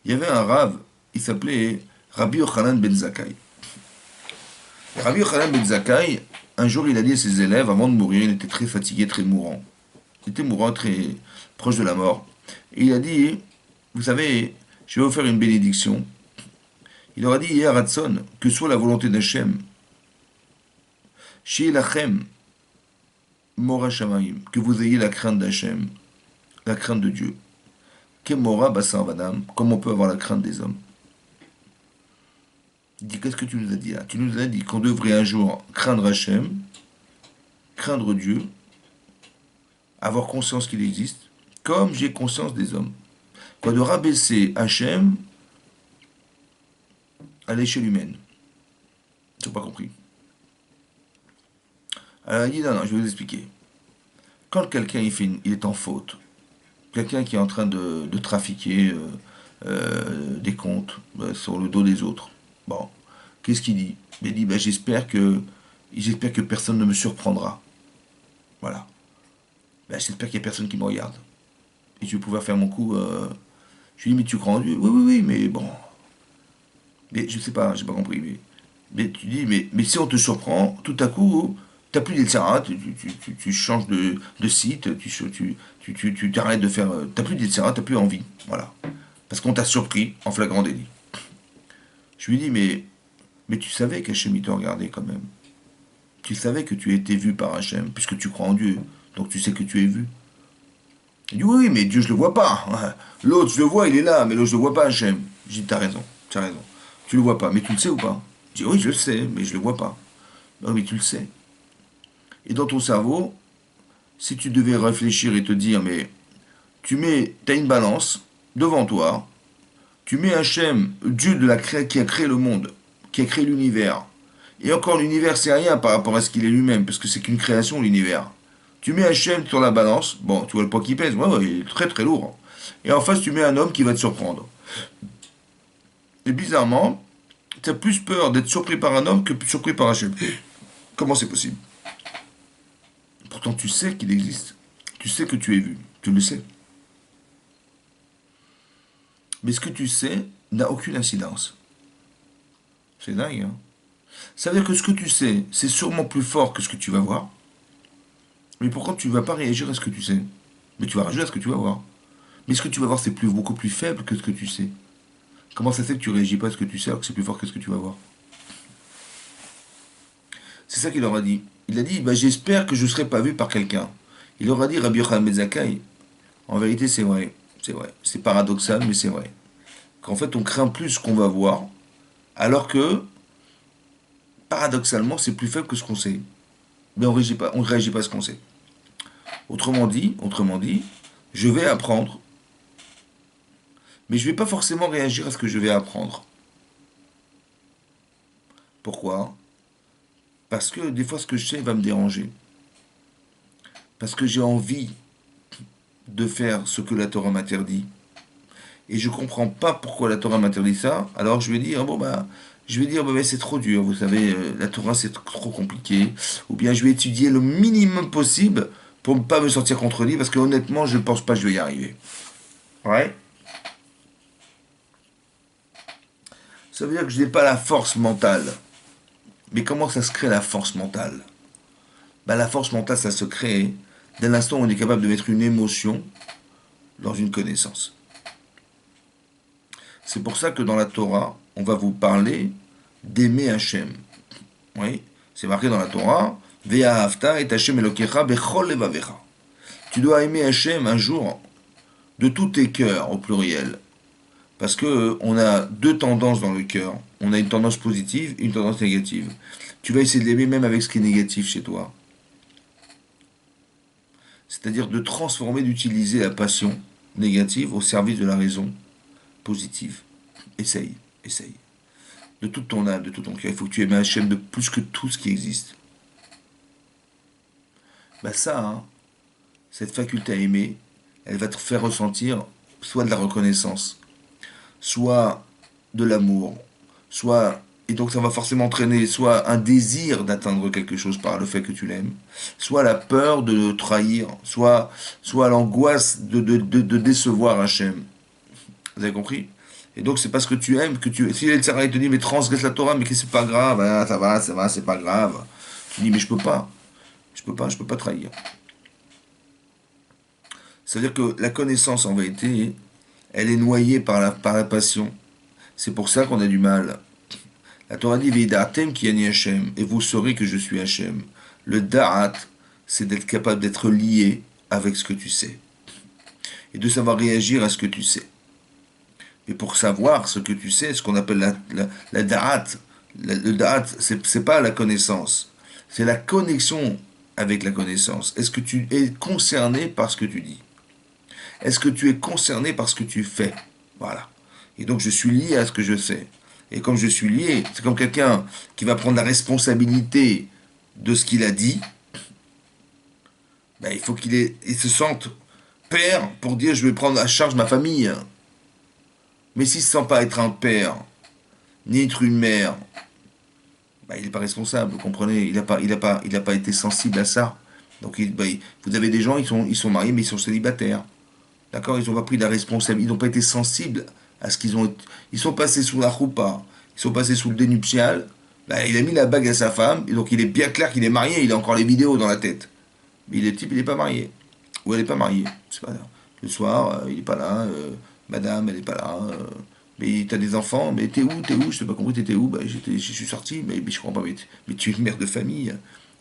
Il y avait un rave, il s'appelait Rabbi Yochanan ben Zakkai. Rabbi Yochanan ben Zakkai, un jour il a dit à ses élèves, avant de mourir, il était très fatigué, très mourant. Il était mourant, très proche de la mort. Et il a dit, vous savez, je vais vous faire une bénédiction. Il leur a dit, Yeharatson, que soit la volonté d'Hachem, Sheilachem, Mora Shamaim, que vous ayez la crainte d'Hachem, la crainte de Dieu. Kemora Basar Vadam, comme on peut avoir la crainte des hommes. Il dit, qu'est-ce que tu nous as dit là? Tu nous as dit qu'on devrait un jour craindre Hachem, craindre Dieu, avoir conscience qu'il existe, comme j'ai conscience des hommes. Quoi, de rabaisser Hachem à l'échelle humaine. Je n'ai pas compris. Alors il dit, non, non, je vais vous expliquer. Quand quelqu'un il est en faute, quelqu'un qui est en train de trafiquer des comptes sur le dos des autres, bon, qu'est-ce qu'il dit? Il dit, ben, j'espère que personne ne me surprendra. Voilà. Ben, j'espère qu'il n'y a personne qui me regarde. Et je vais pouvoir faire mon coup. Je lui dis, mais tu crois en Dieu? Oui, oui, oui, mais bon. Mais je sais pas, j'ai pas compris. Mais tu dis, mais si on te surprend, tout à coup, t'as plus d'Etsara, tu changes de site, tu t'arrêtes de faire. T'as plus d'Etsara, t'as plus envie. Voilà. Parce qu'on t'a surpris en flagrant délit. Je lui dis, mais tu savais qu'Hachem il te regardait quand même. Tu savais que tu étais vu par Hachem, puisque tu crois en Dieu. Donc tu sais que tu es vu. Il dit, oui, oui, mais Dieu, je le vois pas. L'autre, je le vois, il est là, mais l'autre, je le vois pas, Hachem. Je dis, t'as raison, t'as raison. Tu le vois pas, mais tu le sais ou pas? Je dis, oui, je le sais, mais je le vois pas. Non, mais tu le sais. Et dans ton cerveau, si tu devais réfléchir et te dire, mais t'as une balance devant toi, tu mets Hachem, Dieu qui a créé le monde, qui a créé l'univers. Et encore, l'univers, c'est rien par rapport à ce qu'il est lui-même, parce que c'est qu'une création, l'univers. Tu mets Hachem sur la balance, bon, tu vois le poids qui pèse, ouais, ouais, il est très très lourd. Et en face, tu mets un homme qui va te surprendre. Et bizarrement, tu as plus peur d'être surpris par un homme que surpris par Hachem. Comment c'est possible? Pourtant, tu sais qu'il existe. Tu sais que tu es vu. Tu le sais. Mais ce que tu sais n'a aucune incidence. C'est dingue, hein? Ça veut dire que ce que tu sais, c'est sûrement plus fort que ce que tu vas voir. Mais pourquoi tu ne vas pas réagir à ce que tu sais? Mais tu vas réagir à ce que tu vas voir. Mais ce que tu vas voir, c'est beaucoup plus faible que ce que tu sais. Comment ça se fait que tu réagis pas à ce que tu sais alors que c'est plus fort que ce que tu vas voir? C'est ça qu'il leur a dit. Il a dit, bah, j'espère que je ne serai pas vu par quelqu'un. Il leur a dit, Rabbi Yochanan ben Zakkai, en vérité c'est vrai. C'est vrai. C'est paradoxal, mais c'est vrai. Qu'en fait on craint plus ce qu'on va voir, alors que, paradoxalement, c'est plus faible que ce qu'on sait. Mais on ne réagit pas à ce qu'on sait. Autrement dit, je vais apprendre, mais je ne vais pas forcément réagir à ce que je vais apprendre. Pourquoi? Parce que des fois, ce que je sais va me déranger. Parce que j'ai envie de faire ce que la Torah m'interdit. Et je ne comprends pas pourquoi la Torah m'interdit ça. Alors je vais dire, bon bah, c'est trop dur, vous savez, la Torah c'est trop compliqué. Ou bien je vais étudier le minimum possible pour ne pas me sentir contredit, parce que honnêtement, je ne pense pas que je vais y arriver. Ouais. Ça veut dire que je n'ai pas la force mentale. Mais comment ça se crée la force mentale? Ben, la force mentale, ça se crée dès l'instant où on est capable de mettre une émotion dans une connaissance. C'est pour ça que dans la Torah, on va vous parler d'aimer Hachem. Oui, c'est marqué dans la Torah, Ve'ahavta et Hachem Elokecha bechol levavecha. Tu dois aimer Hachem un jour de tous tes cœurs, au pluriel. Parce que on a deux tendances dans le cœur. On a une tendance positive et une tendance négative. Tu vas essayer de l'aimer même avec ce qui est négatif chez toi. C'est-à-dire de transformer, d'utiliser la passion négative au service de la raison positive. Essaye, essaye. De toute ton âme, de tout ton cœur. Il faut que tu aimes Hachem de plus que tout ce qui existe. Bah ça, hein, cette faculté à aimer, elle va te faire ressentir soit de la reconnaissance, soit de l'amour, soit, et donc ça va forcément entraîner soit un désir d'atteindre quelque chose par le fait que tu l'aimes, soit la peur de le trahir, soit l'angoisse de décevoir Hachem. Vous avez compris? Et donc c'est parce que tu aimes que tu... Si el Tzara te dit mais transgresse la Torah, mais que c'est pas grave, hein, ça va, c'est pas grave. Tu dis mais je peux pas trahir. C'est-à-dire que la connaissance en vérité, elle est noyée par la passion. C'est pour ça qu'on a du mal. La Torah dit Veidatem ki ani Hashem, et vous saurez que je suis Hashem. Le da'at, c'est d'être capable d'être lié avec ce que tu sais. Et de savoir réagir à ce que tu sais. Et pour savoir ce que tu sais, ce qu'on appelle la da'at, le da'at, c'est pas la connaissance. C'est la connexion avec la connaissance. Est-ce que tu es concerné par ce que tu dis? Est-ce que tu es concerné par ce que tu fais? Voilà. Et donc je suis lié à ce que je sais. Et comme je suis lié, c'est comme quelqu'un qui va prendre la responsabilité de ce qu'il a dit. Ben, il faut il se sente père pour dire je vais prendre à charge ma famille. Mais s'il ne se sent pas être un père, ni être une mère, ben, il n'est pas responsable, vous comprenez? Il n'a pas été sensible à ça. Donc vous avez des gens, ils sont mariés, mais ils sont célibataires. D'accord? Ils n'ont pas pris la responsabilité, ils n'ont pas été sensibles à ce qu'ils ont... Ils sont passés sous la roupa, ils sont passés sous le dénuptial. Bah, il a mis la bague à sa femme, et donc il est bien clair qu'il est marié, il a encore les vidéos dans la tête. Mais le type, il n'est pas marié. Ou elle n'est pas mariée. C'est pas... Le soir, il n'est pas là, madame, elle n'est pas là. Mais t'as des enfants, mais t'es où? T'es où? Je t'ai pas compris, t'étais où? Bah, je suis sorti, mais je comprends pas. Mais tu es une mère de famille,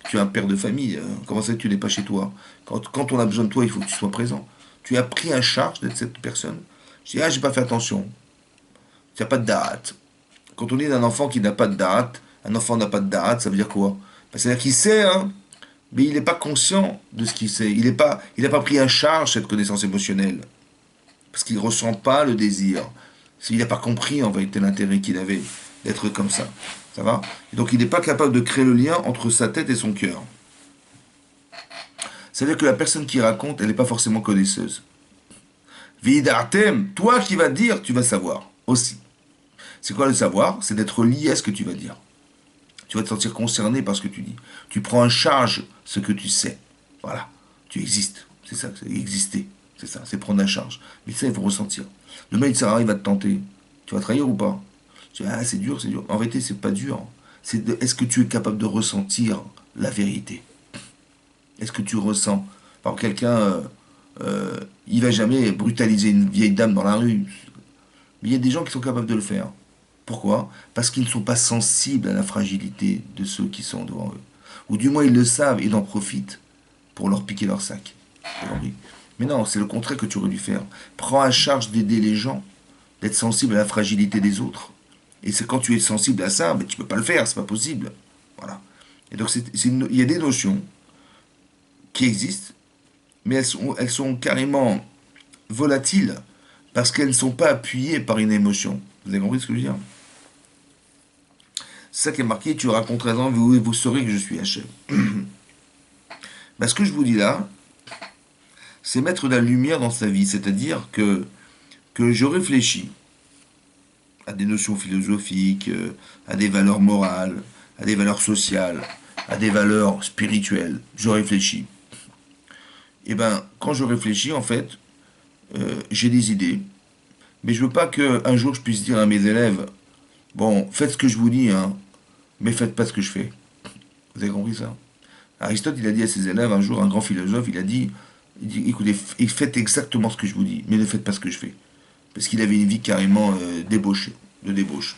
tu es un père de famille. Comment ça que tu n'es pas chez toi? Quand on a besoin de toi, il faut que tu sois présent. Tu as pris en charge d'être cette personne. Je dis, ah, j'ai pas fait attention. Il n'y a pas de date. Quand on est d'un enfant qui n'a pas de date, un enfant n'a pas de date, ça veut dire quoi? Bah, c'est-à-dire qu'il sait, hein, mais il n'est pas conscient de ce qu'il sait. Il n'a pas pris en charge cette connaissance émotionnelle. Parce qu'il ne ressent pas le désir. Il n'a pas compris en vérité l'intérêt qu'il avait d'être comme ça. Ça va? Et donc il n'est pas capable de créer le lien entre sa tête et son cœur. C'est-à-dire que la personne qui raconte, elle n'est pas forcément connaisseuse. Vidartem, toi qui vas dire, tu vas savoir aussi. C'est quoi le savoir? C'est d'être lié à ce que tu vas dire. Tu vas te sentir concerné par ce que tu dis. Tu prends en charge ce que tu sais. Voilà. Tu existes. C'est ça, c'est exister. C'est ça, c'est prendre en charge. Mais ça, il faut ressentir. Le mail, ça arrive à te tenter. Tu vas trahir ou pas? Tu dis, ah, c'est dur, c'est dur. En vérité, c'est pas dur. Est-ce que tu es capable de ressentir la vérité? Est-ce que tu ressens? Par exemple, quelqu'un, il va jamais brutaliser une vieille dame dans la rue. Mais il y a des gens qui sont capables de le faire. Pourquoi? Parce qu'ils ne sont pas sensibles à la fragilité de ceux qui sont devant eux. Ou du moins ils le savent et en profitent pour leur piquer leur sac. Mais non, c'est le contraire que tu aurais dû faire. Prends à charge d'aider les gens, d'être sensible à la fragilité des autres. Et c'est quand tu es sensible à ça, mais tu ne peux pas le faire, c'est pas possible. Voilà. Et donc il y a des notions qui existent, mais elles sont carrément volatiles parce qu'elles ne sont pas appuyées par une émotion. Vous avez compris ce que je veux dire? C'est ça qui est marqué, tu auras contre raison, vous saurez que je suis Hachem. Ce que je vous dis là, c'est mettre de la lumière dans sa vie, c'est-à-dire que je réfléchis à des notions philosophiques, à des valeurs morales, à des valeurs sociales, à des valeurs spirituelles. Je réfléchis. Et ben, quand je réfléchis, en fait, j'ai des idées, mais je veux pas qu'un jour je puisse dire à mes élèves, bon, faites ce que je vous dis, hein, mais faites pas ce que je fais. Vous avez compris ça? Aristote, il a dit à ses élèves, un jour, un grand philosophe, il dit écoutez, faites exactement ce que je vous dis, mais ne faites pas ce que je fais. Parce qu'il avait une vie carrément débauchée, de débauche.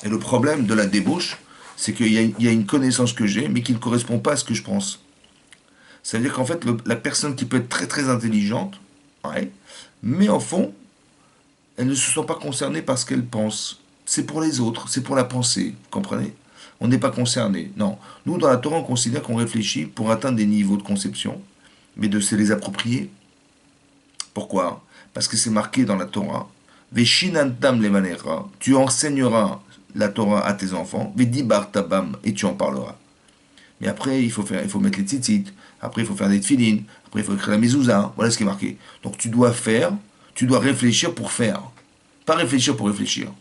Et le problème de la débauche, c'est qu'il y a une connaissance que j'ai, mais qui ne correspond pas à ce que je pense. Ça veut dire qu'en fait, la personne qui peut être très très intelligente, ouais, mais en fond, elle ne se sent pas concernée par ce qu'elle pense. C'est pour les autres, c'est pour la pensée, vous comprenez? On n'est pas concerné. Non. Nous, dans la Torah, on considère qu'on réfléchit pour atteindre des niveaux de conception, mais de se les approprier. Pourquoi? Parce que c'est marqué dans la Torah. Veshinantam levanera, tu enseigneras la Torah à tes enfants. Vedibar tabam, et tu en parleras. Mais après, il faut mettre les tzitzit. Après, il faut faire des tfilines. Après, il faut écrire la mezouza. Voilà ce qui est marqué. Donc, tu dois réfléchir pour faire. Pas réfléchir pour réfléchir.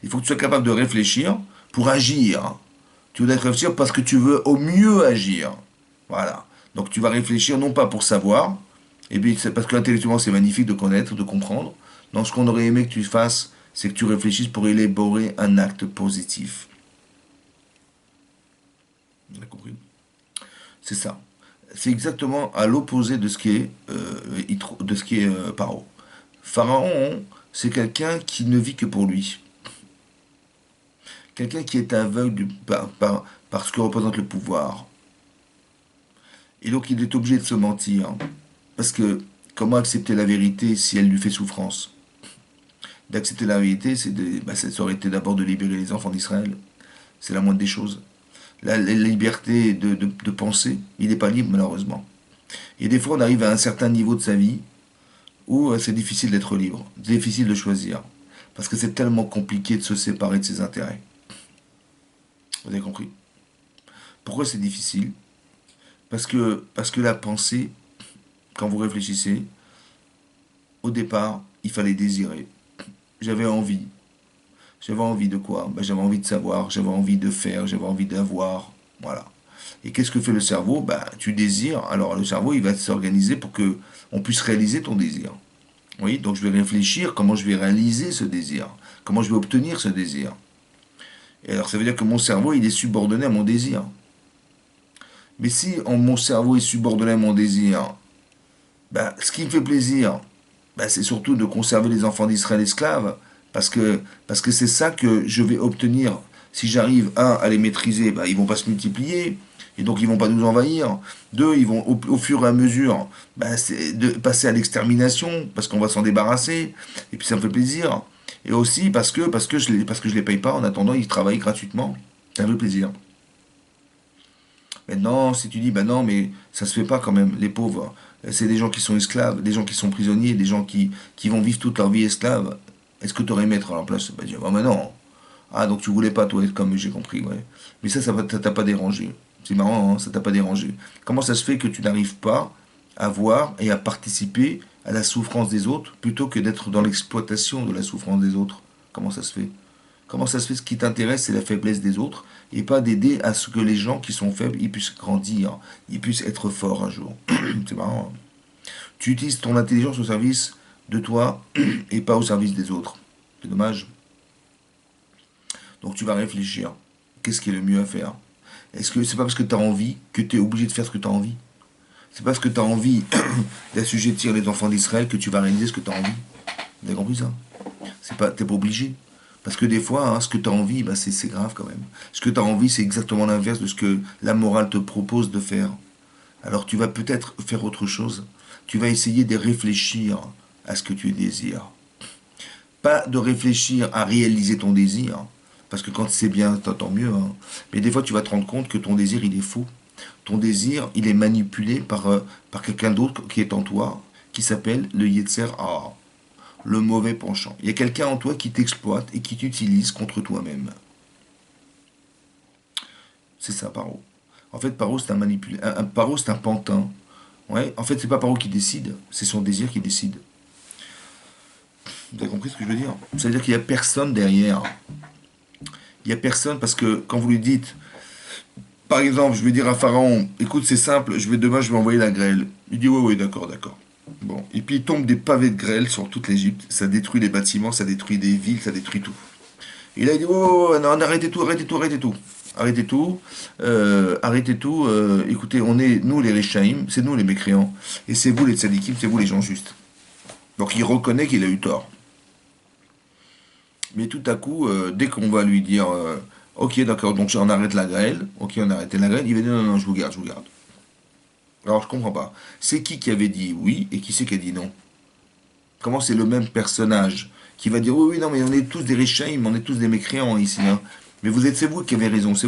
Il faut que tu sois capable de réfléchir pour agir. Tu dois réfléchir parce que tu veux au mieux agir. Voilà. Donc, tu vas réfléchir non pas pour savoir, et puis c'est parce que intellectuellement, c'est magnifique de connaître, de comprendre. Donc, ce qu'on aurait aimé que tu fasses, c'est que tu réfléchisses pour élaborer un acte positif. Vous avez compris? C'est ça. C'est exactement à l'opposé de ce qui est, Paro. Pharaon, c'est quelqu'un qui ne vit que pour lui. Quelqu'un qui est aveugle par ce que représente le pouvoir. Et donc il est obligé de se mentir. Parce que comment accepter la vérité si elle lui fait souffrance? D'accepter la vérité, ça aurait été d'abord de libérer les enfants d'Israël. C'est la moindre des choses. La liberté de penser, il n'est pas libre malheureusement. Et des fois on arrive à un certain niveau de sa vie où c'est difficile d'être libre, difficile de choisir. Parce que c'est tellement compliqué de se séparer de ses intérêts. Vous avez compris? Pourquoi c'est difficile? Parce que la pensée, quand vous réfléchissez, au départ, il fallait désirer. J'avais envie. J'avais envie de quoi? J'avais envie de savoir, j'avais envie de faire, j'avais envie d'avoir. Voilà. Et qu'est-ce que fait le cerveau? Bah, tu désires. Alors le cerveau, il va s'organiser pour que on puisse réaliser ton désir. Oui, donc je vais réfléchir comment je vais réaliser ce désir, comment je vais obtenir ce désir. Et alors ça veut dire que mon cerveau, il est subordonné à mon désir. Mais si mon cerveau est subordonné à mon désir, bah, ce qui me fait plaisir, bah, c'est surtout de conserver les enfants d'Israël esclaves, parce que c'est ça que je vais obtenir. Si j'arrive, un, à les maîtriser, bah, ils vont pas se multiplier, et donc ils vont pas nous envahir. Deux, ils vont au fur et à mesure bah, c'est de passer à l'extermination, parce qu'on va s'en débarrasser, et puis ça me fait plaisir. Et aussi parce que je les paye pas, en attendant, ils travaillent gratuitement. Ça me fait plaisir. Maintenant, si tu dis, bah non, mais ça se fait pas quand même, les pauvres. C'est des gens qui sont esclaves, des gens qui sont prisonniers, des gens qui vont vivre toute leur vie esclaves. Est-ce que tu aurais aimé être à leur place? Bah, dire, bah, bah non. Ah, donc tu voulais pas, toi, être comme eux, j'ai compris, ouais. Mais ça t'a pas dérangé. C'est marrant, hein, ça t'a pas dérangé. Comment ça se fait que tu n'arrives pas à voir et à participer à la souffrance des autres plutôt que d'être dans l'exploitation de la souffrance des autres? Comment ça se fait? Comment ça se fait? Ce qui t'intéresse, c'est la faiblesse des autres et pas d'aider à ce que les gens qui sont faibles, ils puissent grandir, ils puissent être forts un jour. C'est marrant, hein. Tu utilises ton intelligence au service de toi et pas au service des autres. C'est dommage. Donc tu vas réfléchir. Qu'est-ce qui est le mieux à faire? Est-ce que c'est pas parce que tu as envie que tu es obligé de faire ce que tu as envie? C'est parce que tu as envie d'assujettir les enfants d'Israël que tu vas réaliser ce que tu as envie. Vous avez compris ça? T'es pas obligé. Parce que des fois, hein, ce que tu as envie, bah, c'est grave quand même. Ce que tu as envie, c'est exactement l'inverse de ce que la morale te propose de faire. Alors tu vas peut-être faire autre chose. Tu vas essayer de réfléchir à ce que tu désires. Pas de réfléchir à réaliser ton désir. Parce que quand c'est bien, tant mieux, hein. Mais des fois, tu vas te rendre compte que ton désir, il est faux. Ton désir, il est manipulé par quelqu'un d'autre qui est en toi, qui s'appelle le Yetzer Hara, le mauvais penchant. Il y a quelqu'un en toi qui t'exploite et qui t'utilise contre toi-même. C'est ça, Paro. En fait, Paro, c'est un manipulateur. Paro, c'est un pantin. Ouais, en fait, c'est pas Paro qui décide, c'est son désir qui décide. Vous avez compris ce que je veux dire? Ça veut dire qu'il n'y a personne derrière. Il n'y a personne parce que quand vous lui dites, par exemple, je vais dire à Pharaon, écoute, c'est simple, demain, je vais envoyer la grêle. Il dit, oui, oui, d'accord, d'accord. Bon, et puis il tombe des pavés de grêle sur toute l'Égypte, ça détruit les bâtiments, ça détruit des villes, ça détruit tout. Et là il dit, oh, oh, non, arrêtez tout, arrêtez tout, arrêtez tout. Arrêtez tout, arrêtez tout, écoutez, on est, nous les Réchaïm, c'est nous les mécréants, et c'est vous les tzadikim, c'est vous les gens justes. Donc il reconnaît qu'il a eu tort. Mais tout à coup, dès qu'on va lui dire, ok, d'accord, donc on arrête la grêle, ok, on a arrêté la grêle, il va dire, non, non, je vous garde, je vous garde. Alors je comprends pas. C'est qui avait dit oui et qui c'est qui a dit non? Comment c'est le même personnage qui va dire oui, oui, non, mais on est tous des Réchaïm, on est tous des mécréants ici, hein. Mais c'est vous qui avez raison, c'est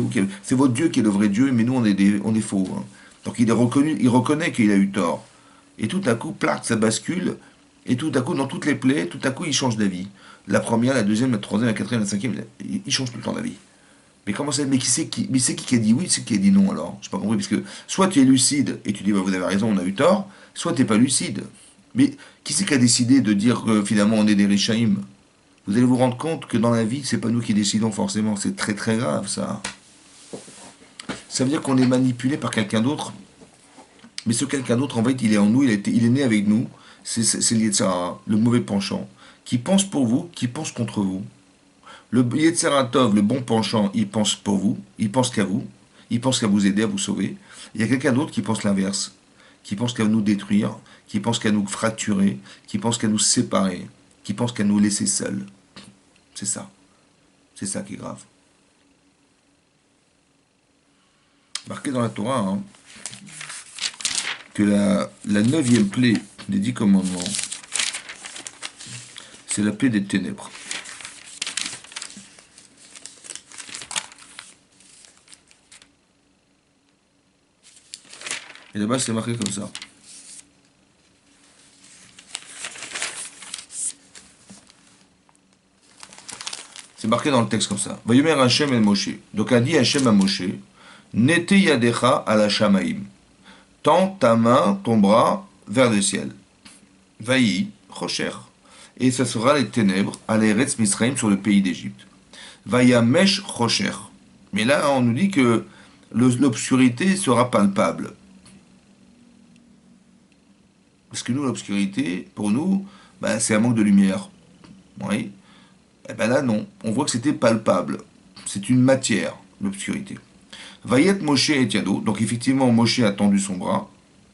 votre Dieu qui est le vrai Dieu, mais nous on est faux, hein. Donc il reconnaît qu'il a eu tort. Et tout à coup, plaque, ça bascule, et tout à coup, dans toutes les plaies, tout à coup, il change d'avis. La première, la deuxième, la troisième, la quatrième, la cinquième, il change tout le temps d'avis. Mais comment ça? Mais qui a dit oui, c'est qui a dit non alors? Je n'ai pas compris, parce que soit tu es lucide et tu dis bah, vous avez raison, on a eu tort, soit tu n'es pas lucide. Mais qui c'est qui a décidé de dire que finalement on est des Réchaïm? Vous allez vous rendre compte que dans la vie, c'est pas nous qui décidons forcément, c'est très très grave ça. Ça veut dire qu'on est manipulé par quelqu'un d'autre, mais ce quelqu'un d'autre en fait il est en nous, il est né avec nous, c'est lié de ça, le mauvais penchant, qui pense pour vous, qui pense contre vous. Le Yetzeratov, le bon penchant, il pense pour vous, il pense qu'à vous, il pense qu'à vous aider, à vous sauver. Il y a quelqu'un d'autre qui pense l'inverse, qui pense qu'à nous détruire, qui pense qu'à nous fracturer, qui pense qu'à nous séparer, qui pense qu'à nous laisser seuls. C'est ça. C'est ça qui est grave. Marqué dans la Torah hein, que la neuvième plaie des 10 commandements, c'est la plaie des ténèbres. Et là-bas, c'est marqué comme ça. C'est marqué dans le texte comme ça. Vayomer Hashem el Moshe. Donc a dit Hashem à Moshe, Nete yadecha ala shamaim. Tends ta main, ton bras, vers le ciel. Vayi, Rocher. Et ça sera les ténèbres, à l'Eretz Misraim, sur le pays d'Égypte. Vayamesh Rocher. Mais là, on nous dit que l'obscurité sera palpable. Parce que nous, l'obscurité, pour nous, ben, c'est un manque de lumière. Oui. Et ben là, non. On voit que c'était palpable. C'est une matière, l'obscurité. Vayet Moshe et Yado. Donc effectivement, Moshe a tendu son bras,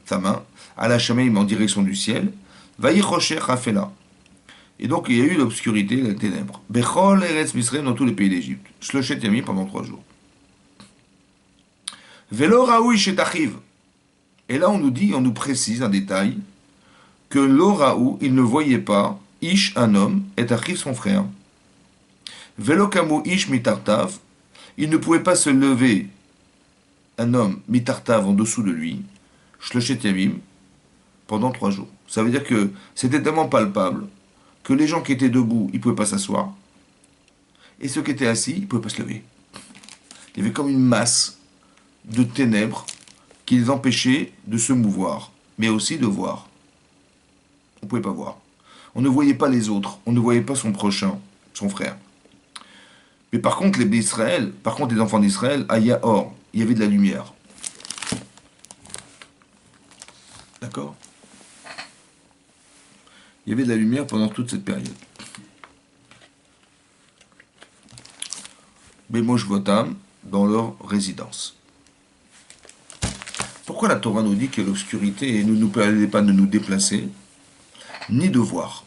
sa main, à la Shamaim en direction du ciel. Vayet Rocher Rafela. Et donc il y a eu l'obscurité, les ténèbres. Bechol Eretz Misraim dans tous les pays d'Égypte. Shloshet Yamim pendant 3 jours. Velo Raoui Shetachiv. Et là on nous dit, on nous précise un détail, que l'Oraou, il ne voyait pas Ish, un homme, et Achiv, son frère. Velo Kamu Ish Mitartav. Il ne pouvait pas se lever un homme Mitartav en dessous de lui, Shloshet Yamim, pendant 3 jours. Ça veut dire que c'était tellement palpable que les gens qui étaient debout, ils ne pouvaient pas s'asseoir. Et ceux qui étaient assis, ils ne pouvaient pas se lever. Il y avait comme une masse de ténèbres qui les empêchait de se mouvoir, mais aussi de voir. On ne pouvait pas voir. On ne voyait pas les autres, on ne voyait pas son prochain, son frère. Mais par contre, les enfants d'Israël, à Yahor, il y avait de la lumière. D'accord? Il y avait de la lumière pendant toute cette période. Bemosh Votam, dans leur résidence. Pourquoi la Torah nous dit que l'obscurité ne nous permet pas de nous déplacer, ni de voir?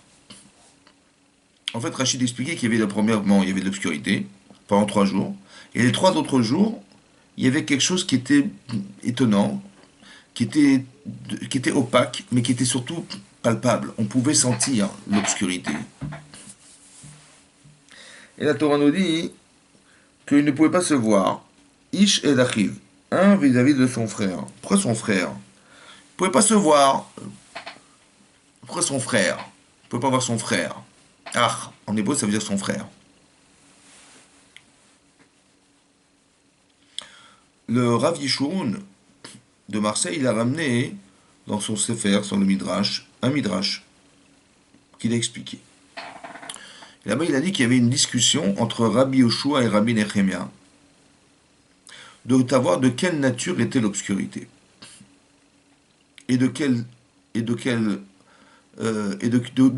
En fait, Rachid expliquait qu'il y avait premièrement, il y avait de l'obscurité pendant 3 jours, et les 3 autres jours, il y avait quelque chose qui était étonnant, qui était opaque, mais qui était surtout palpable. On pouvait sentir l'obscurité. Et la Torah nous dit qu'il ne pouvait pas se voir. Ish et Achiv, un vis-à-vis de son frère. Pourquoi son frère? Il ne pouvait pas se voir. Pourquoi son frère? Il ne pouvait pas voir son frère. Ah, en hébreu, ça veut dire son frère. Le Rav Yishurun de Marseille, il a ramené dans son Sefer, sur le Midrash, un Midrash qu'il a expliqué. Et là-bas, il a dit qu'il y avait une discussion entre Rabbi Yoshua et Rabbi Nechemia de savoir de quelle nature était l'obscurité et d'où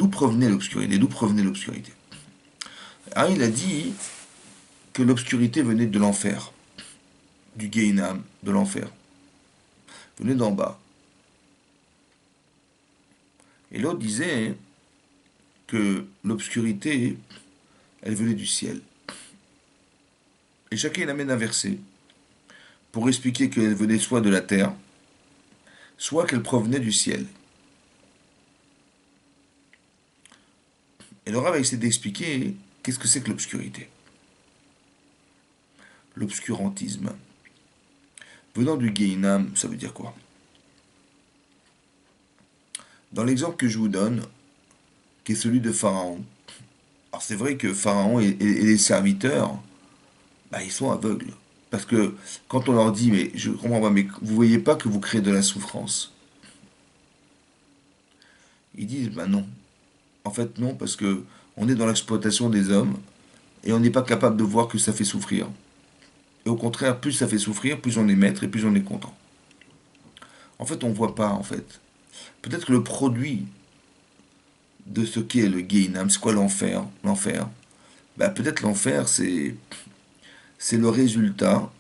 provenait l'obscurité. Alors, il a dit que l'obscurité venait de l'enfer, du Gehinam, de l'enfer, venait d'en bas. Et l'autre disait que l'obscurité, elle venait du ciel. Et chacun il amène un verset pour expliquer qu'elle venait soit de la terre, soit qu'elle provenait du ciel. Et le Rav va essayer d'expliquer qu'est-ce que c'est que l'obscurité. L'obscurantisme. Venant du Gehinam, ça veut dire quoi? Dans l'exemple que je vous donne, qui est celui de Pharaon, alors c'est vrai que Pharaon et les serviteurs, bah, ils sont aveugles. Parce que quand on leur dit, mais je comprends pas, mais vous voyez pas que vous créez de la souffrance. Ils disent, ben non. En fait, non, parce que on est dans l'exploitation des hommes et on n'est pas capable de voir que ça fait souffrir. Et au contraire, plus ça fait souffrir, plus on est maître et plus on est content. En fait, on ne voit pas, en fait. Peut-être que le produit de ce qu'est le Gehinam, c'est quoi l'enfer? L'enfer, ben, peut-être l'enfer, c'est le résultat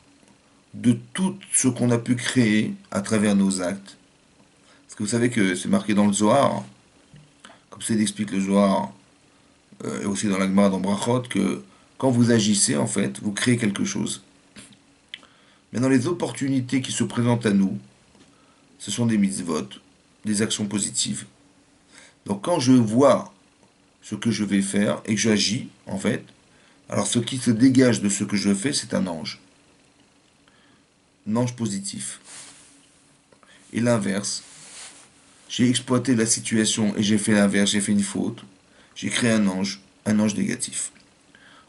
de tout ce qu'on a pu créer à travers nos actes. Parce que vous savez que c'est marqué dans le Zohar, comme c'est explique le Zohar, et aussi dans la Gemara, dans Brachot, que quand vous agissez, en fait, vous créez quelque chose. Mais dans les opportunités qui se présentent à nous, ce sont des mitzvot, des actions positives. Donc quand je vois ce que je vais faire et que j'agis, en fait, alors ce qui se dégage de ce que je fais, c'est un ange. Un ange positif. Et l'inverse, j'ai exploité la situation et j'ai fait l'inverse, j'ai fait une faute, j'ai créé un ange négatif.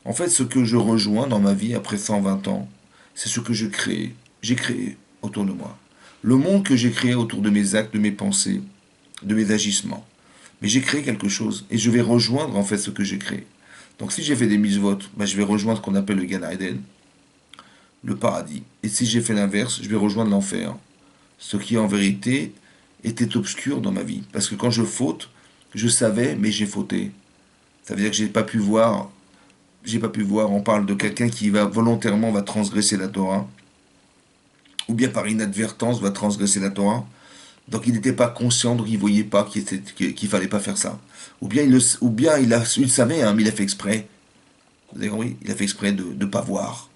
En fait, ce que je rejoins dans ma vie après 120 ans, c'est ce que j'ai créé autour de moi. Le monde que j'ai créé autour de mes actes, de mes pensées, de mes agissements. Mais j'ai créé quelque chose et je vais rejoindre en fait ce que j'ai créé. Donc si j'ai fait des mitzvot, ben, je vais rejoindre ce qu'on appelle le Gan Eden. le paradis. Et si j'ai fait l'inverse, je vais rejoindre l'enfer. Ce qui en vérité était obscur dans ma vie. Parce que quand je faute, je savais, mais j'ai fauté. Ça veut dire que j'ai pas pu voir, on parle de quelqu'un qui va volontairement va transgresser la Torah, ou bien par inadvertance va transgresser la Torah. Donc il n'était pas conscient, donc il ne voyait pas qu'il fallait pas faire ça. Ou bien il savait, hein, mais il a fait exprès. Vous avez compris? Il a fait exprès de ne pas voir.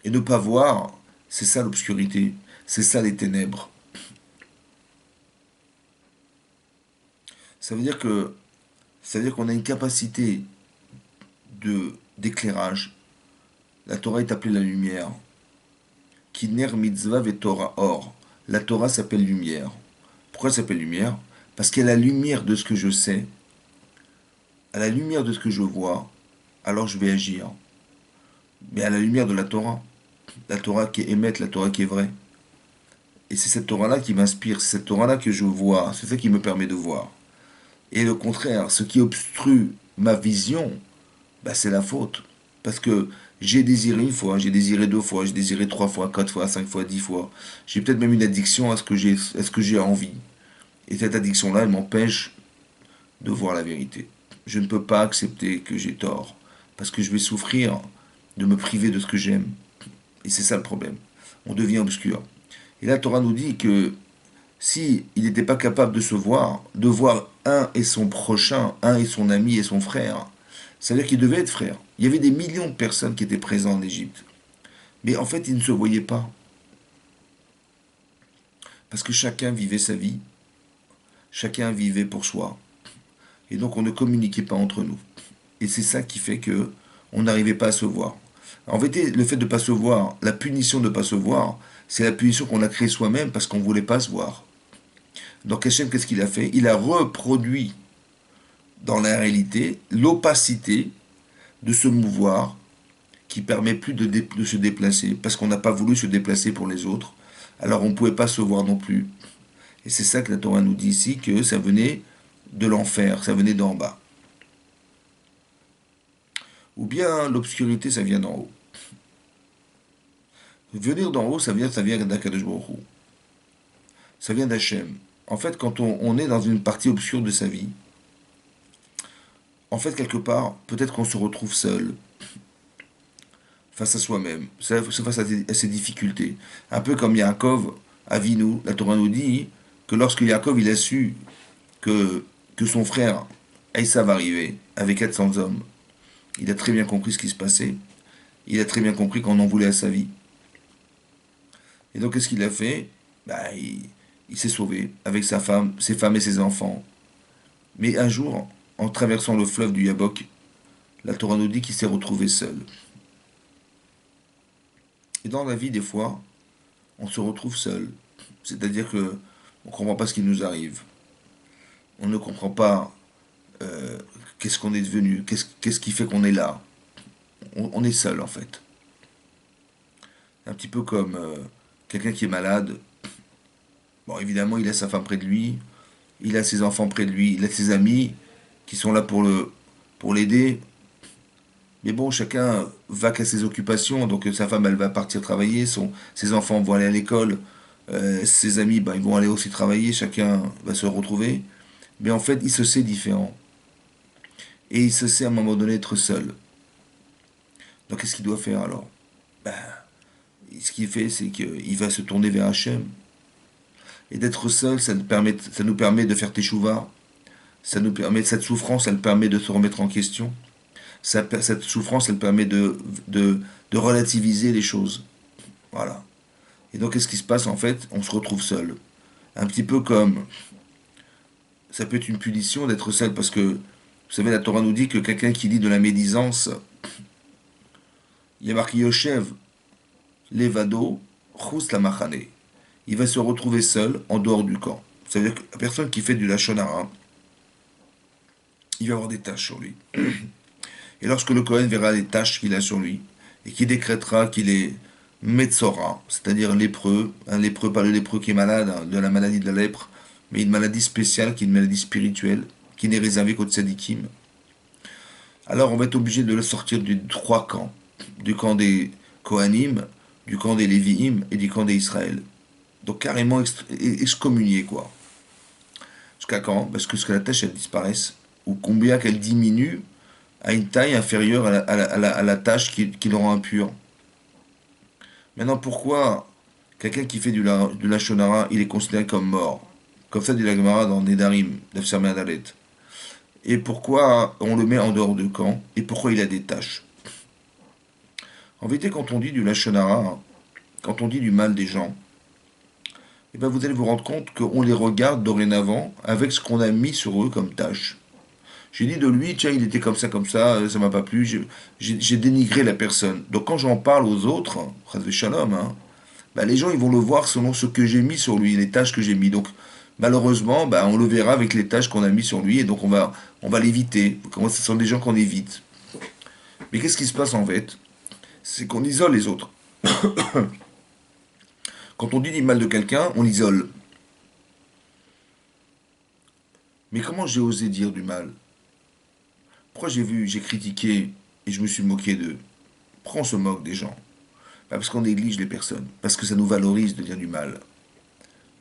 Et ne pas voir, c'est ça l'obscurité, c'est ça les ténèbres. Ça veut dire que ça veut dire qu'on a une capacité d'éclairage. La Torah est appelée la lumière. Kiner mitzvah ve Torah or. La Torah s'appelle lumière. Pourquoi elle s'appelle lumière? Parce qu'à la lumière de ce que je sais, à la lumière de ce que je vois, alors je vais agir. Mais à la lumière de la Torah qui est émette, la Torah qui est vraie. Et c'est cette Torah-là qui m'inspire, c'est cette Torah-là que je vois, c'est ça qui me permet de voir. Et le contraire, ce qui obstrue ma vision, bah, c'est la faute. Parce que j'ai désiré une fois, j'ai désiré deux fois, j'ai désiré trois fois, quatre fois, cinq fois, 10 fois. J'ai peut-être même une addiction à ce que j'ai envie. Et cette addiction-là, elle m'empêche de voir la vérité. Je ne peux pas accepter que j'ai tort. Parce que je vais souffrir de me priver de ce que j'aime. Et c'est ça le problème. On devient obscur. Et la Torah nous dit que si il n'était pas capable de voir un et son prochain, un et son ami et son frère, ça veut dire qu'il devait être frère. Il y avait des millions de personnes qui étaient présentes en Égypte. Mais en fait, ils ne se voyaient pas. Parce que chacun vivait sa vie. Chacun vivait pour soi. Et donc on ne communiquait pas entre nous. Et c'est ça qui fait que on n'arrivait pas à se voir. En vérité, le fait de ne pas se voir, la punition de ne pas se voir, c'est la punition qu'on a créée soi-même parce qu'on ne voulait pas se voir. Donc Hachem, qu'est-ce qu'il a fait? Il a reproduit dans la réalité l'opacité de se mouvoir qui permet plus de se déplacer parce qu'on n'a pas voulu se déplacer pour les autres. Alors on ne pouvait pas se voir non plus. Et c'est ça que la Torah nous dit ici, que ça venait de l'enfer, ça venait d'en bas. Ou bien l'obscurité, ça vient d'en haut. Venir d'en haut, ça vient d'Akadosh Baruch Hu. Ça vient d'Hachem. En fait, quand on est dans une partie obscure de sa vie, en fait, quelque part, peut-être qu'on se retrouve seul, face à soi-même, face à ses difficultés. Un peu comme Yaakov, Avinu, la Torah nous dit que lorsque Yaakov il a su que son frère Esav arrivait avec 400 hommes, il a très bien compris ce qui se passait. Il a très bien compris qu'on en voulait à sa vie. Et donc, qu'est-ce qu'il a fait? Bah, il s'est sauvé avec ses femmes et ses enfants. Mais un jour, en traversant le fleuve du Yabok, la Torah nous dit qu'il s'est retrouvé seul. Et dans la vie, des fois, on se retrouve seul. C'est-à-dire que on ne comprend pas ce qui nous arrive. On ne comprend pas qu'est-ce qu'on est devenu, qu'est-ce qui fait qu'on est là. On est seul, en fait. Un petit peu comme quelqu'un qui est malade. Bon, évidemment, il a sa femme près de lui, il a ses enfants près de lui, il a ses amis qui sont là pour l'aider. Mais bon, chacun va qu'à ses occupations, donc sa femme, elle va partir travailler, ses enfants vont aller à l'école, ses amis, ben, ils vont aller aussi travailler, chacun va se retrouver. Mais en fait, il se sait différent. Et il se sait à un moment donné être seul. Donc qu'est-ce qu'il doit faire alors? Ben, ce qu'il fait, c'est qu'il va se tourner vers Hachem. Et d'être seul, ça nous permet de faire teshuva. Cette souffrance, elle permet de se remettre en question. Cette souffrance, elle permet de relativiser les choses. Voilà. Et donc, qu'est-ce qui se passe en fait? On se retrouve seul. Un petit peu comme ça peut être une punition d'être seul parce que, vous savez, la Torah nous dit que quelqu'un qui lit de la médisance, il y a marqué Yoshev, Levado, Chus la Machane. Il va se retrouver seul en dehors du camp. Ça veut dire que la personne qui fait du Lachon Hara, il va avoir des tâches sur lui. Et lorsque le Kohen verra les tâches qu'il a sur lui, et qu'il décrétera qu'il est Metzora, c'est-à-dire lépreux, un lépreux, pas le lépreux qui est malade, hein, de la maladie de la lèpre, mais une maladie spéciale, qui est une maladie spirituelle, qui n'est réservée qu'aux tzadikim, alors on va être obligé de le sortir du trois camps, du camp Kohanim, du camp des Lévi'im et du camp des Israël. Donc carrément excommunié, quoi. Jusqu'à quand? Parce que ce que la tâche, elle disparaisse, ou combien qu'elle diminue à une taille inférieure à la tâche qui le rend impur. Maintenant, pourquoi quelqu'un qui fait du Lachonara, il est considéré comme mort? Comme ça dit la Gemara dans Nedarim, d'Afsarmé Adalet. Et pourquoi on le met en dehors de camp? Et pourquoi il a des tâches? En vérité, quand on dit du Lachonara, quand on dit du mal des gens, eh ben vous allez vous rendre compte qu'on les regarde dorénavant avec ce qu'on a mis sur eux comme tâche. J'ai dit de lui, tiens, il était comme ça m'a pas plu, j'ai dénigré la personne. Donc quand j'en parle aux autres, Chas Shalom, hein, bah, les gens ils vont le voir selon ce que j'ai mis sur lui, les tâches que j'ai mis. Donc malheureusement, bah, on le verra avec les tâches qu'on a mis sur lui et donc on va l'éviter. Ce sont des gens qu'on évite. Mais qu'est-ce qui se passe en fait? C'est qu'on isole les autres. Quand on dit du mal de quelqu'un, on l'isole. Mais comment j'ai osé dire du mal? Pourquoi j'ai critiqué et je me suis moqué d'eux? Pourquoi on se moque des gens? Bah, parce qu'on néglige les personnes, parce que ça nous valorise de dire du mal.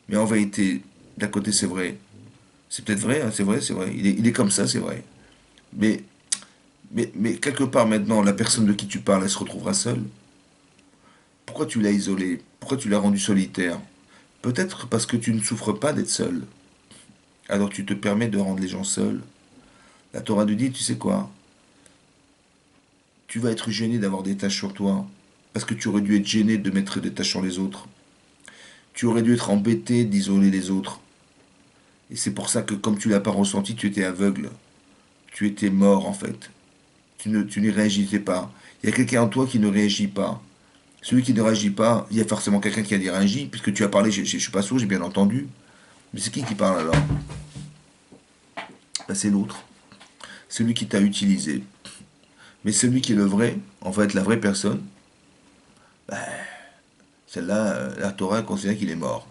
Mais en vérité, d'un côté c'est vrai. C'est peut-être vrai, hein, c'est vrai, c'est vrai. Il est comme ça, c'est vrai. Mais, mais quelque part maintenant, la personne de qui tu parles, elle se retrouvera seule. Pourquoi tu l'as isolée? Pourquoi tu l'as rendue solitaire? Peut-être parce que tu ne souffres pas d'être seul. Alors tu te permets de rendre les gens seuls. La Torah nous dit, tu sais quoi? Tu vas être gêné d'avoir des tâches sur toi. Parce que tu aurais dû être gêné de mettre des tâches sur les autres. Tu aurais dû être embêté d'isoler les autres. Et c'est pour ça que comme tu l'as pas ressenti, tu étais aveugle. Tu étais mort en fait. Tu n'y réagissais pas. Il y a quelqu'un en toi qui ne réagit pas. Celui qui ne réagit pas, il y a forcément quelqu'un qui a dit réagi, puisque tu as parlé, je suis pas sourd, j'ai bien entendu. Mais c'est qui parle alors? Ben, c'est l'autre. Celui qui t'a utilisé. Mais celui qui est le vrai, en fait, la vraie personne, ben, celle-là, la Torah considère qu'il est mort.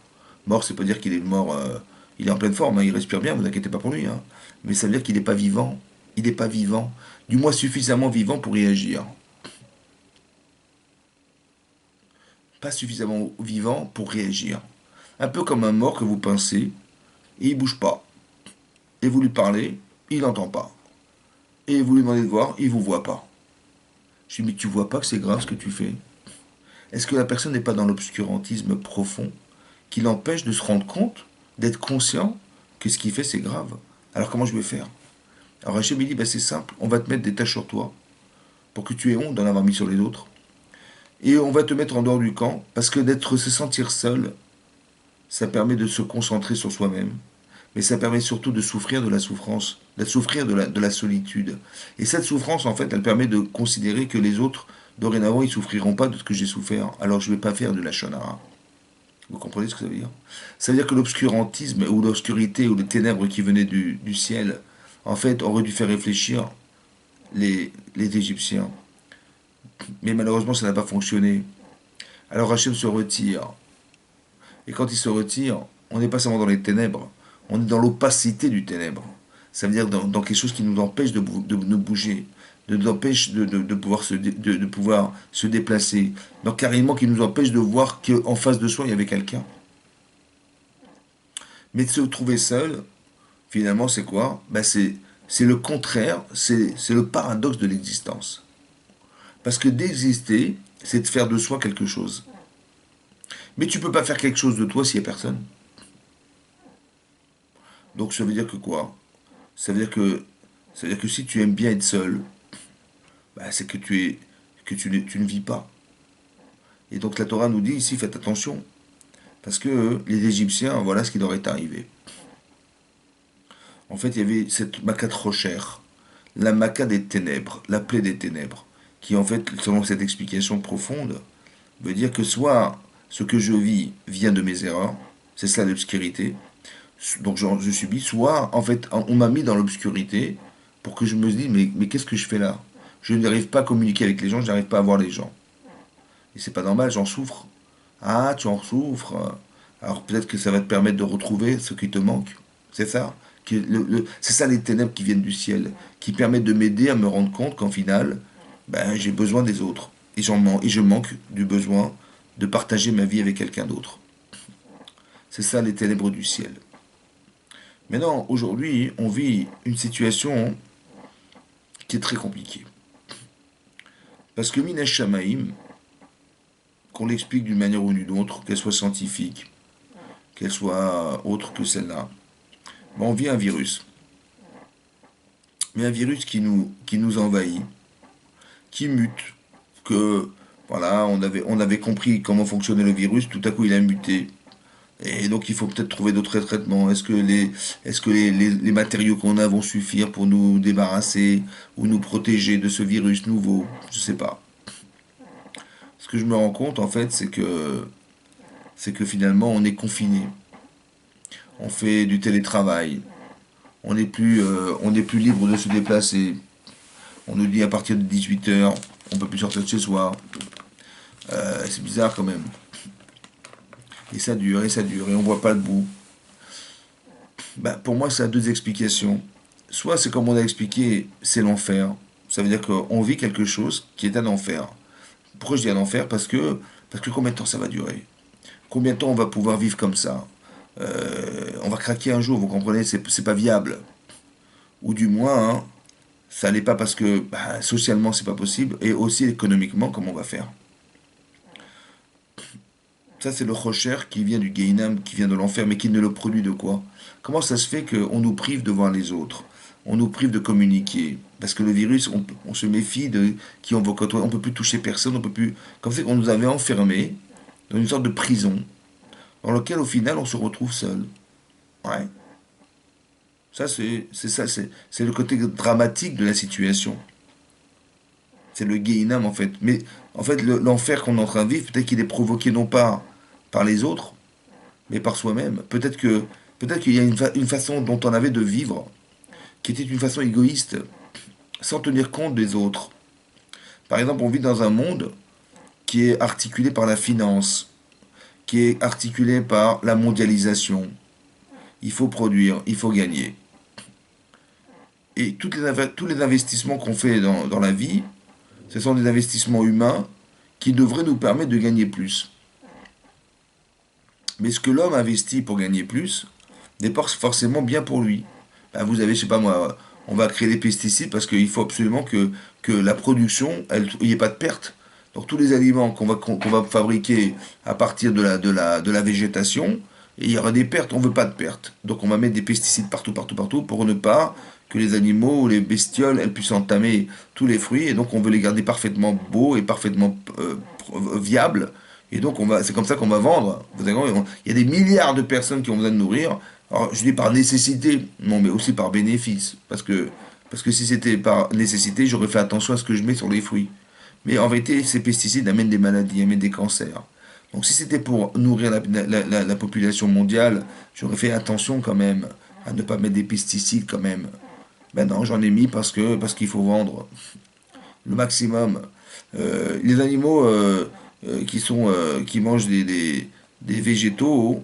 Mort, c'est pas dire qu'il est mort, il est en pleine forme, hein, il respire bien, vous inquiétez pas pour lui. Hein. Mais ça veut dire qu'il n'est pas vivant. Il n'est pas vivant. Du moins suffisamment vivant pour réagir. Pas suffisamment vivant pour réagir. Un peu comme un mort que vous pincez, et il bouge pas. Et vous lui parlez, il n'entend pas. Et vous lui demandez de voir, il vous voit pas. Je dis, mais tu vois pas que c'est grave ce que tu fais? Est-ce que la personne n'est pas dans l'obscurantisme profond qui l'empêche de se rendre compte, d'être conscient que ce qu'il fait c'est grave? Alors comment je vais faire? Alors Hachem il dit, bah, c'est simple, on va te mettre des tâches sur toi pour que tu aies honte d'en avoir mis sur les autres. Et on va te mettre en dehors du camp parce que d'être se sentir seul, ça permet de se concentrer sur soi-même. Mais ça permet surtout de souffrir de la souffrance, de souffrir de la solitude. Et cette souffrance, en fait, elle permet de considérer que les autres, dorénavant, ils souffriront pas de ce que j'ai souffert. Alors je ne vais pas faire de la shonara. Vous comprenez ce que ça veut dire? Ça veut dire que l'obscurantisme ou l'obscurité ou les ténèbres qui venaient du ciel, en fait, auraient dû faire réfléchir les Égyptiens. Mais malheureusement, ça n'a pas fonctionné. Alors Hachem se retire. Et quand il se retire, on n'est pas seulement dans les ténèbres, on est dans l'opacité du ténèbre. Ça veut dire dans quelque chose qui nous empêche de nous bouger, de nous empêche de pouvoir se déplacer, donc carrément qui nous empêche de voir qu'en face de soi, il y avait quelqu'un. Mais de se trouver seul, finalement, c'est quoi? Ben c'est le contraire, c'est le paradoxe de l'existence. Parce que d'exister, c'est de faire de soi quelque chose. Mais tu peux pas faire quelque chose de toi s'il n'y a personne. Donc ça veut dire que quoi? Ça veut dire que ça veut dire que si tu aimes bien être seul, bah, c'est que tu ne vis pas. Et donc la Torah nous dit ici faites attention parce que les Égyptiens voilà ce qui leur est arrivé. En fait, il y avait cette Makat Rocher, la Makat des ténèbres, la plaie des ténèbres, qui en fait, selon cette explication profonde, veut dire que soit ce que je vis vient de mes erreurs, c'est ça l'obscurité, donc je subis, soit en fait on m'a mis dans l'obscurité pour que je me dise mais qu'est-ce que je fais là? Je n'arrive pas à communiquer avec les gens, je n'arrive pas à voir les gens. Et c'est pas normal, j'en souffre. Ah, tu en souffres. Alors peut-être que ça va te permettre de retrouver ce qui te manque. C'est ça. C'est ça les ténèbres qui viennent du ciel, qui permettent de m'aider à me rendre compte qu'en final, ben, j'ai besoin des autres. et je manque du besoin de partager ma vie avec quelqu'un d'autre. C'est ça les ténèbres du ciel. Maintenant, aujourd'hui, on vit une situation qui est très compliquée. Parce que Minash Shamaim, qu'on l'explique d'une manière ou d'une autre, qu'elle soit scientifique, qu'elle soit autre que celle-là, ben on vit un virus. Mais un virus qui nous envahit, qui mute, que voilà, on avait compris comment fonctionnait le virus, tout à coup il a muté. Et donc il faut peut-être trouver d'autres traitements. Est-ce que les matériaux qu'on a vont suffire pour nous débarrasser ou nous protéger de ce virus nouveau? Je sais pas. Ce que je me rends compte en fait, c'est que finalement on est confiné. On fait du télétravail. On n'est plus libre de se déplacer. On nous dit à partir de 18 heures, on peut plus sortir de chez soi. C'est bizarre quand même. Et ça dure, et on voit pas le bout. Bah, pour moi, ça a deux explications. Soit c'est comme on a expliqué, c'est l'enfer. Ça veut dire qu'on vit quelque chose qui est un enfer. Pourquoi je dis un enfer? Parce que combien de temps ça va durer? Combien de temps on va pouvoir vivre comme ça? On va craquer un jour, vous comprenez? C'est pas viable. Ou du moins, hein, ça l'est pas parce que bah, socialement c'est pas possible, et aussi économiquement, comment on va faire? Ça, c'est le Rocher qui vient du Gehinam, qui vient de l'enfer, mais qui ne le produit de quoi? Comment ça se fait qu'on nous prive de voir les autres? On nous prive de communiquer? Parce que le virus, on se méfie de qui on va côtoyer. On ne peut plus toucher personne, on peut plus. Comme c'est qu'on nous avait enfermés dans une sorte de prison, dans laquelle au final on se retrouve seul. Ouais. Ça, c'est le côté dramatique de la situation. C'est le Gehinam en fait. Mais en fait, l'enfer qu'on est en train de vivre, peut-être qu'il est provoqué non pas par les autres, mais par soi-même. Peut-être qu'il y a une façon dont on avait de vivre qui était une façon égoïste, sans tenir compte des autres. Par exemple, on vit dans un monde qui est articulé par la finance, qui est articulé par la mondialisation. Il faut produire, il faut gagner. Et tous les investissements qu'on fait dans la vie, ce sont des investissements humains qui devraient nous permettre de gagner plus. Mais ce que l'homme investit pour gagner plus n'est pas forcément bien pour lui. Ben, vous avez, je sais pas moi, on va créer des pesticides parce qu'il faut absolument que la production, il n'y ait pas de perte. Donc tous les aliments qu'on va fabriquer à partir de la végétation, il y aura des pertes, on ne veut pas de pertes. Donc on va mettre des pesticides partout, partout, partout pour ne pas que les animaux ou les bestioles elles puissent entamer tous les fruits. Et donc on veut les garder parfaitement beaux et parfaitement viables. Et donc c'est comme ça qu'on va vendre. Vous savez, il y a des milliards de personnes qui ont besoin de nourrir. Alors je dis par nécessité, non mais aussi par bénéfice. Parce que si c'était par nécessité, j'aurais fait attention à ce que je mets sur les fruits. Mais en vérité, ces pesticides amènent des maladies, amènent des cancers. Donc si c'était pour nourrir la population mondiale, j'aurais fait attention quand même à ne pas mettre des pesticides quand même. Ben non, j'en ai mis parce qu'il faut vendre le maximum. Les animaux qui mangent des végétaux,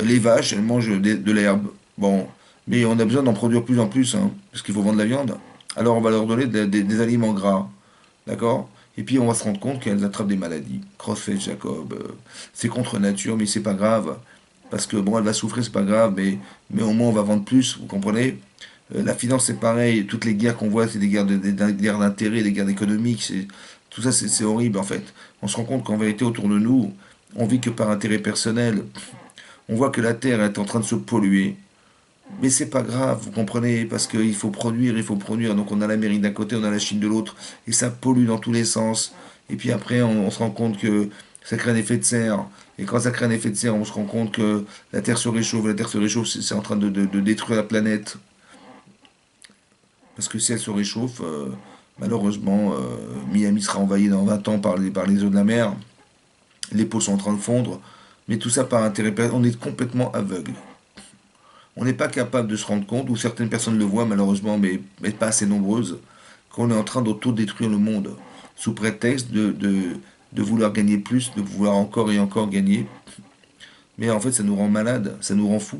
les vaches, elles mangent de l'herbe. Bon, mais on a besoin d'en produire plus en plus, hein, parce qu'il faut vendre de la viande. Alors on va leur donner des aliments gras, d'accord? Et puis on va se rendre compte qu'elles attrapent des maladies. Crossfit, Jacob, c'est contre nature, mais c'est pas grave. Parce que bon, elle va souffrir, c'est pas grave, mais au moins on va vendre plus, vous comprenez? La finance, c'est pareil. Toutes les guerres qu'on voit, c'est des guerres d'intérêt, des guerres économiques. Tout ça, c'est horrible, en fait. On se rend compte qu'en vérité, autour de nous, on vit que par intérêt personnel. On voit que la Terre est en train de se polluer. Mais c'est pas grave, vous comprenez, parce qu'il faut produire, il faut produire. Donc on a l'Amérique d'un côté, on a la Chine de l'autre, et ça pollue dans tous les sens. Et puis après, on se rend compte que ça crée un effet de serre. Et quand ça crée un effet de serre, on se rend compte que la Terre se réchauffe. La Terre se réchauffe, c'est en train de détruire la planète. Parce que si elle se réchauffe, malheureusement, Miami sera envahi dans 20 ans par les eaux de la mer. Les pôles sont en train de fondre. Mais tout ça par intérêt personnel. On est complètement aveugle. On n'est pas capable de se rendre compte, ou certaines personnes le voient malheureusement, mais pas assez nombreuses, qu'on est en train d'auto-détruire le monde, sous prétexte de vouloir gagner plus, de vouloir encore et encore gagner. Mais en fait, ça nous rend malade, ça nous rend fou.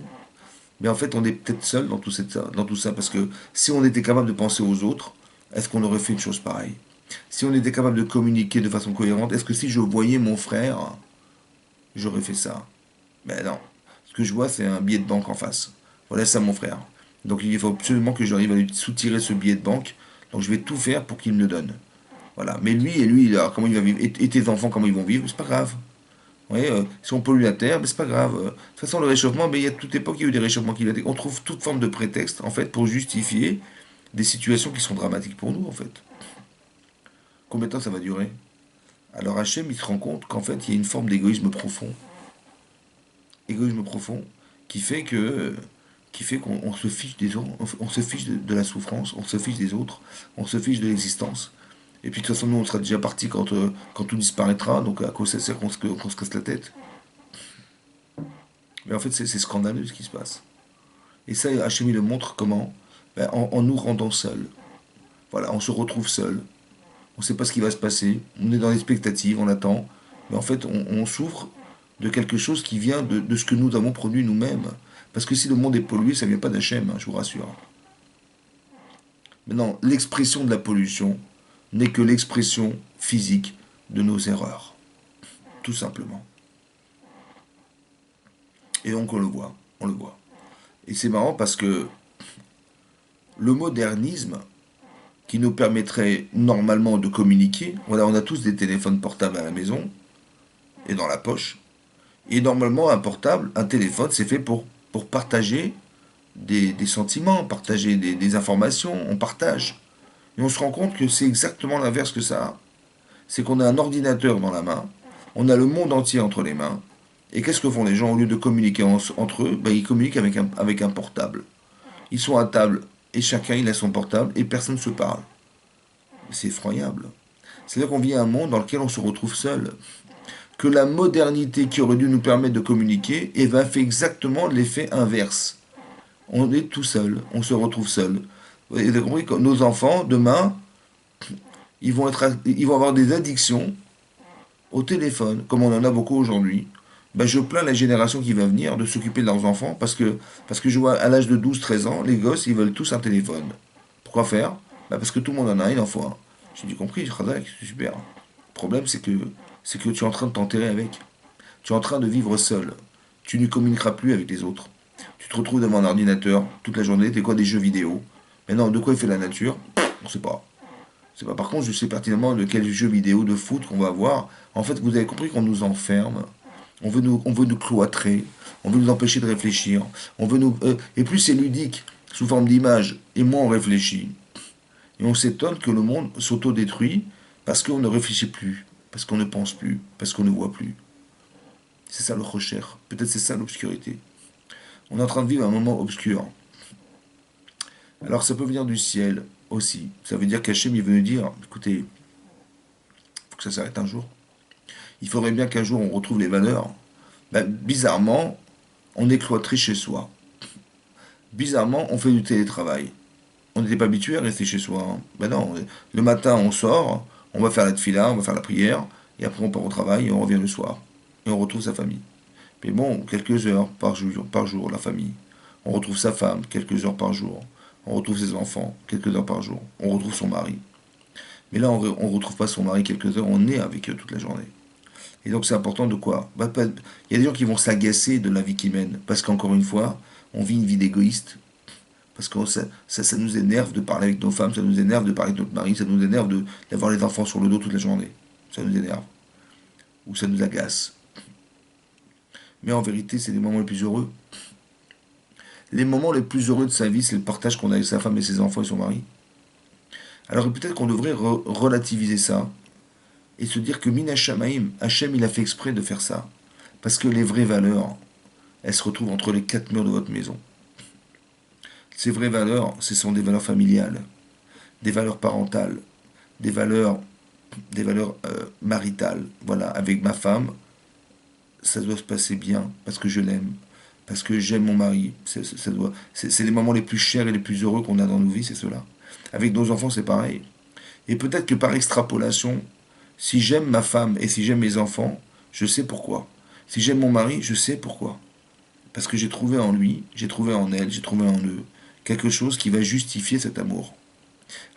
Mais en fait, on est peut-être seul dans tout ça, parce que si on était capable de penser aux autres, est-ce qu'on aurait fait une chose pareille? Si on était capable de communiquer de façon cohérente, est-ce que si je voyais mon frère, j'aurais fait ça? Ben non. Ce que je vois, c'est un billet de banque en face. Voilà, c'est mon frère. Donc il faut absolument que j'arrive à lui soutirer ce billet de banque. Donc je vais tout faire pour qu'il me le donne. Voilà. Mais lui, alors, comment il va vivre? Et tes enfants, comment ils vont vivre? C'est pas grave. Ouais, si on pollue la terre, mais c'est pas grave. De toute façon, le réchauffement, mais il y a toute époque, il y a eu des réchauffements climatiques. On trouve toute forme de prétexte, en fait, pour justifier des situations qui sont dramatiques pour nous, en fait. Combien de temps ça va durer? Alors Hachem, il se rend compte qu'en fait, il y a une forme d'égoïsme profond. Égoïsme profond, qui fait que qui fait qu'on se fiche des autres, on se fiche de la souffrance, on se fiche des autres, on se fiche de l'existence. Et puis de toute façon, nous, on sera déjà parti quand tout disparaîtra, donc à quoi ça sert qu'on se casse la tête? Mais en fait, c'est scandaleux ce qui se passe. Et ça, Hachem, il le montre comment? Ben, en nous rendant seuls. Voilà, on se retrouve seul. On ne sait pas ce qui va se passer. On est dans l'expectative, on attend. Mais en fait, on souffre de quelque chose qui vient de ce que nous avons produit nous-mêmes. Parce que si le monde est pollué, ça ne vient pas d'Hachem, hein, je vous rassure. Maintenant, l'expression de la pollution n'est que l'expression physique de nos erreurs. Tout simplement. Et donc on le voit. On le voit. Et c'est marrant parce que le modernisme, qui nous permettrait normalement de communiquer, voilà, on a tous des téléphones portables à la maison et dans la poche. Et normalement, un portable, un téléphone, c'est fait pour partager des sentiments, partager des informations, on partage. Et on se rend compte que c'est exactement l'inverse que ça a. C'est qu'on a un ordinateur dans la main, on a le monde entier entre les mains, et qu'est-ce que font les gens? Au lieu de communiquer entre eux, ben, ils communiquent avec un portable. Ils sont à table, et chacun il a son portable, et personne ne se parle. C'est effroyable. C'est-à-dire qu'on vit un monde dans lequel on se retrouve seul. Que la modernité qui aurait dû nous permettre de communiquer, et va faire exactement l'effet inverse. On est tout seul, on se retrouve seul. Vous avez compris que nos enfants, demain, ils vont avoir des addictions au téléphone, comme on en a beaucoup aujourd'hui. Ben, je plains la génération qui va venir de s'occuper de leurs enfants parce que je vois à l'âge de 12 13 ans, les gosses, ils veulent tous un téléphone. Pourquoi faire? Ben, parce que tout le monde en a, il en faut un. J'ai dit compris, Khazak, c'est super. Le problème, c'est que tu es en train de t'enterrer avec. Tu es en train de vivre seul. Tu ne communiqueras plus avec les autres. Tu te retrouves devant un ordinateur toute la journée, t'es quoi des jeux vidéo. Maintenant, de quoi il fait la nature? On ne sait pas. C'est pas. Par contre, je sais pertinemment de quel jeu vidéo de foot qu'on va avoir. En fait, vous avez compris qu'on nous enferme. On veut nous cloîtrer. On veut nous empêcher de réfléchir. Et plus c'est ludique, sous forme d'image, et moins on réfléchit. Et on s'étonne que le monde s'autodétruit parce qu'on ne réfléchit plus, parce qu'on ne pense plus, parce qu'on ne voit plus. C'est ça le recherche. Peut-être c'est ça l'obscurité. On est en train de vivre un moment obscur. Alors ça peut venir du ciel aussi. Ça veut dire qu'Hachem il veut nous dire, écoutez, il faut que ça s'arrête un jour. Il faudrait bien qu'un jour on retrouve les valeurs. Ben, bizarrement, on est cloîtré chez soi. Bizarrement, on fait du télétravail. On n'était pas habitué à rester chez soi, hein. Ben non, le matin on sort, on va faire la tefila, on va faire la prière, et après on part au travail et on revient le soir. Et on retrouve sa famille. Mais bon, quelques heures par jour, la famille. On retrouve sa femme, quelques heures par jour. On retrouve ses enfants, quelques heures par jour. On retrouve son mari. Mais là, on ne retrouve pas son mari quelques heures, on est avec eux toute la journée. Et donc c'est important de quoi? Il y a des gens qui vont s'agacer de la vie qu'ils mènent, parce qu'encore une fois, on vit une vie d'égoïste. Parce que ça nous énerve de parler avec nos femmes, ça nous énerve de parler avec notre mari, ça nous énerve d'avoir les enfants sur le dos toute la journée. Ça nous énerve. Ou ça nous agace. Mais en vérité, c'est les moments les plus heureux. Les moments les plus heureux de sa vie, c'est le partage qu'on a avec sa femme et ses enfants et son mari. Alors peut-être qu'on devrait relativiser ça et se dire que Mina Shamaim, Hachem, il a fait exprès de faire ça. Parce que les vraies valeurs, elles se retrouvent entre les quatre murs de votre maison. Ces vraies valeurs, ce sont des valeurs familiales, des valeurs parentales, des valeurs, des valeurs maritales. Voilà, avec ma femme, ça doit se passer bien parce que je l'aime, parce que j'aime mon mari. C'est les moments les plus chers et les plus heureux qu'on a dans nos vies, c'est cela. Avec nos enfants, c'est pareil. Et peut-être que par extrapolation, si j'aime ma femme et si j'aime mes enfants, je sais pourquoi. Si j'aime mon mari, je sais pourquoi. Parce que j'ai trouvé en lui, j'ai trouvé en elle, j'ai trouvé en eux quelque chose qui va justifier cet amour.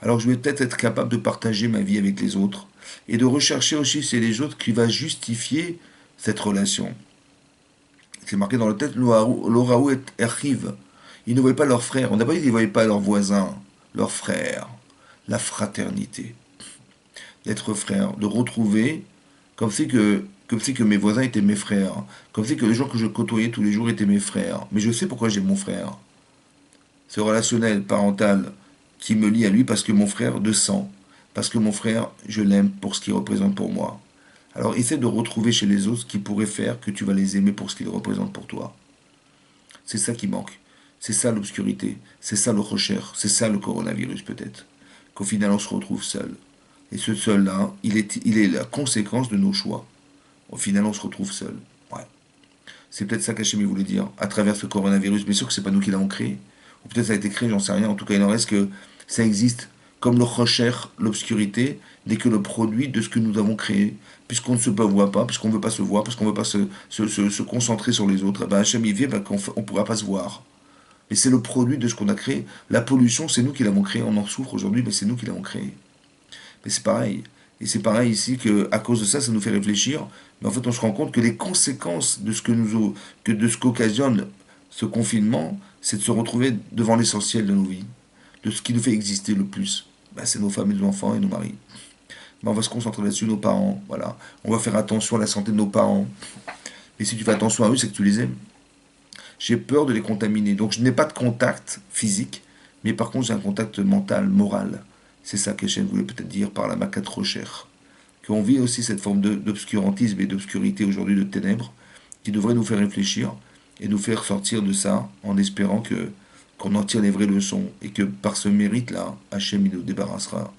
Alors je vais peut-être être capable de partager ma vie avec les autres et de rechercher aussi chez les autres qui va justifier cette relation. C'est marqué dans le texte, l'oraou et Erchiv. Ils ne voyaient pas leurs frères. On n'a pas dit qu'ils ne voyaient pas leurs voisins, leurs frères. La fraternité. D'être frère, de retrouver, comme si que mes voisins étaient mes frères. Comme si que les gens que je côtoyais tous les jours étaient mes frères. Mais je sais pourquoi j'ai mon frère. Ce relationnel parental qui me lie à lui parce que mon frère de sang. Parce que mon frère, je l'aime pour ce qu'il représente pour moi. Alors essaie de retrouver chez les autres ce qui pourrait faire que tu vas les aimer pour ce qu'ils représentent pour toi. C'est ça qui manque. C'est ça l'obscurité. C'est ça le recherche. C'est ça le coronavirus peut-être. Qu'au final on se retrouve seul. Et ce seul-là, il est la conséquence de nos choix. Au final on se retrouve seul. Ouais. C'est peut-être ça qu'Hachem voulait dire à travers ce coronavirus. Bien sûr que c'est pas nous qui l'avons créé. Ou peut-être ça a été créé, j'en sais rien. En tout cas, il en reste que ça existe comme le recherche, l'obscurité, n'est que le produit de ce que nous avons créé. Puisqu'on ne se voit pas, puisqu'on ne veut pas se voir, puisqu'on ne veut pas se concentrer sur les autres, ben Hachem il vient qu'on ne pourra pas se voir. Mais c'est le produit de ce qu'on a créé. La pollution, c'est nous qui l'avons créé. On en souffre aujourd'hui, mais c'est nous qui l'avons créé. Mais c'est pareil. Et c'est pareil ici qu'à cause de ça, ça nous fait réfléchir. Mais en fait, on se rend compte que les conséquences de ce de ce qu'occasionne ce confinement, c'est de se retrouver devant l'essentiel de nos vies, de ce qui nous fait exister le plus. Ben, c'est nos femmes et nos enfants et nos maris. Ben, on va se concentrer là-dessus, nos parents. Voilà. On va faire attention à la santé de nos parents. Et si tu fais attention à eux, c'est que tu les aimes. J'ai peur de les contaminer. Donc je n'ai pas de contact physique, mais par contre j'ai un contact mental, moral. C'est ça que Hachem voulait peut-être dire par la makat rocher. Qu'on vit aussi cette forme d'obscurantisme et d'obscurité aujourd'hui, de ténèbres, qui devrait nous faire réfléchir et nous faire sortir de ça en espérant qu'on en tire les vraies leçons et que par ce mérite-là, Hachem il nous débarrassera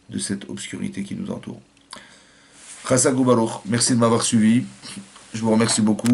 de cette obscurité qui nous entoure. Chassak Baruch, merci de m'avoir suivi. Je vous remercie beaucoup.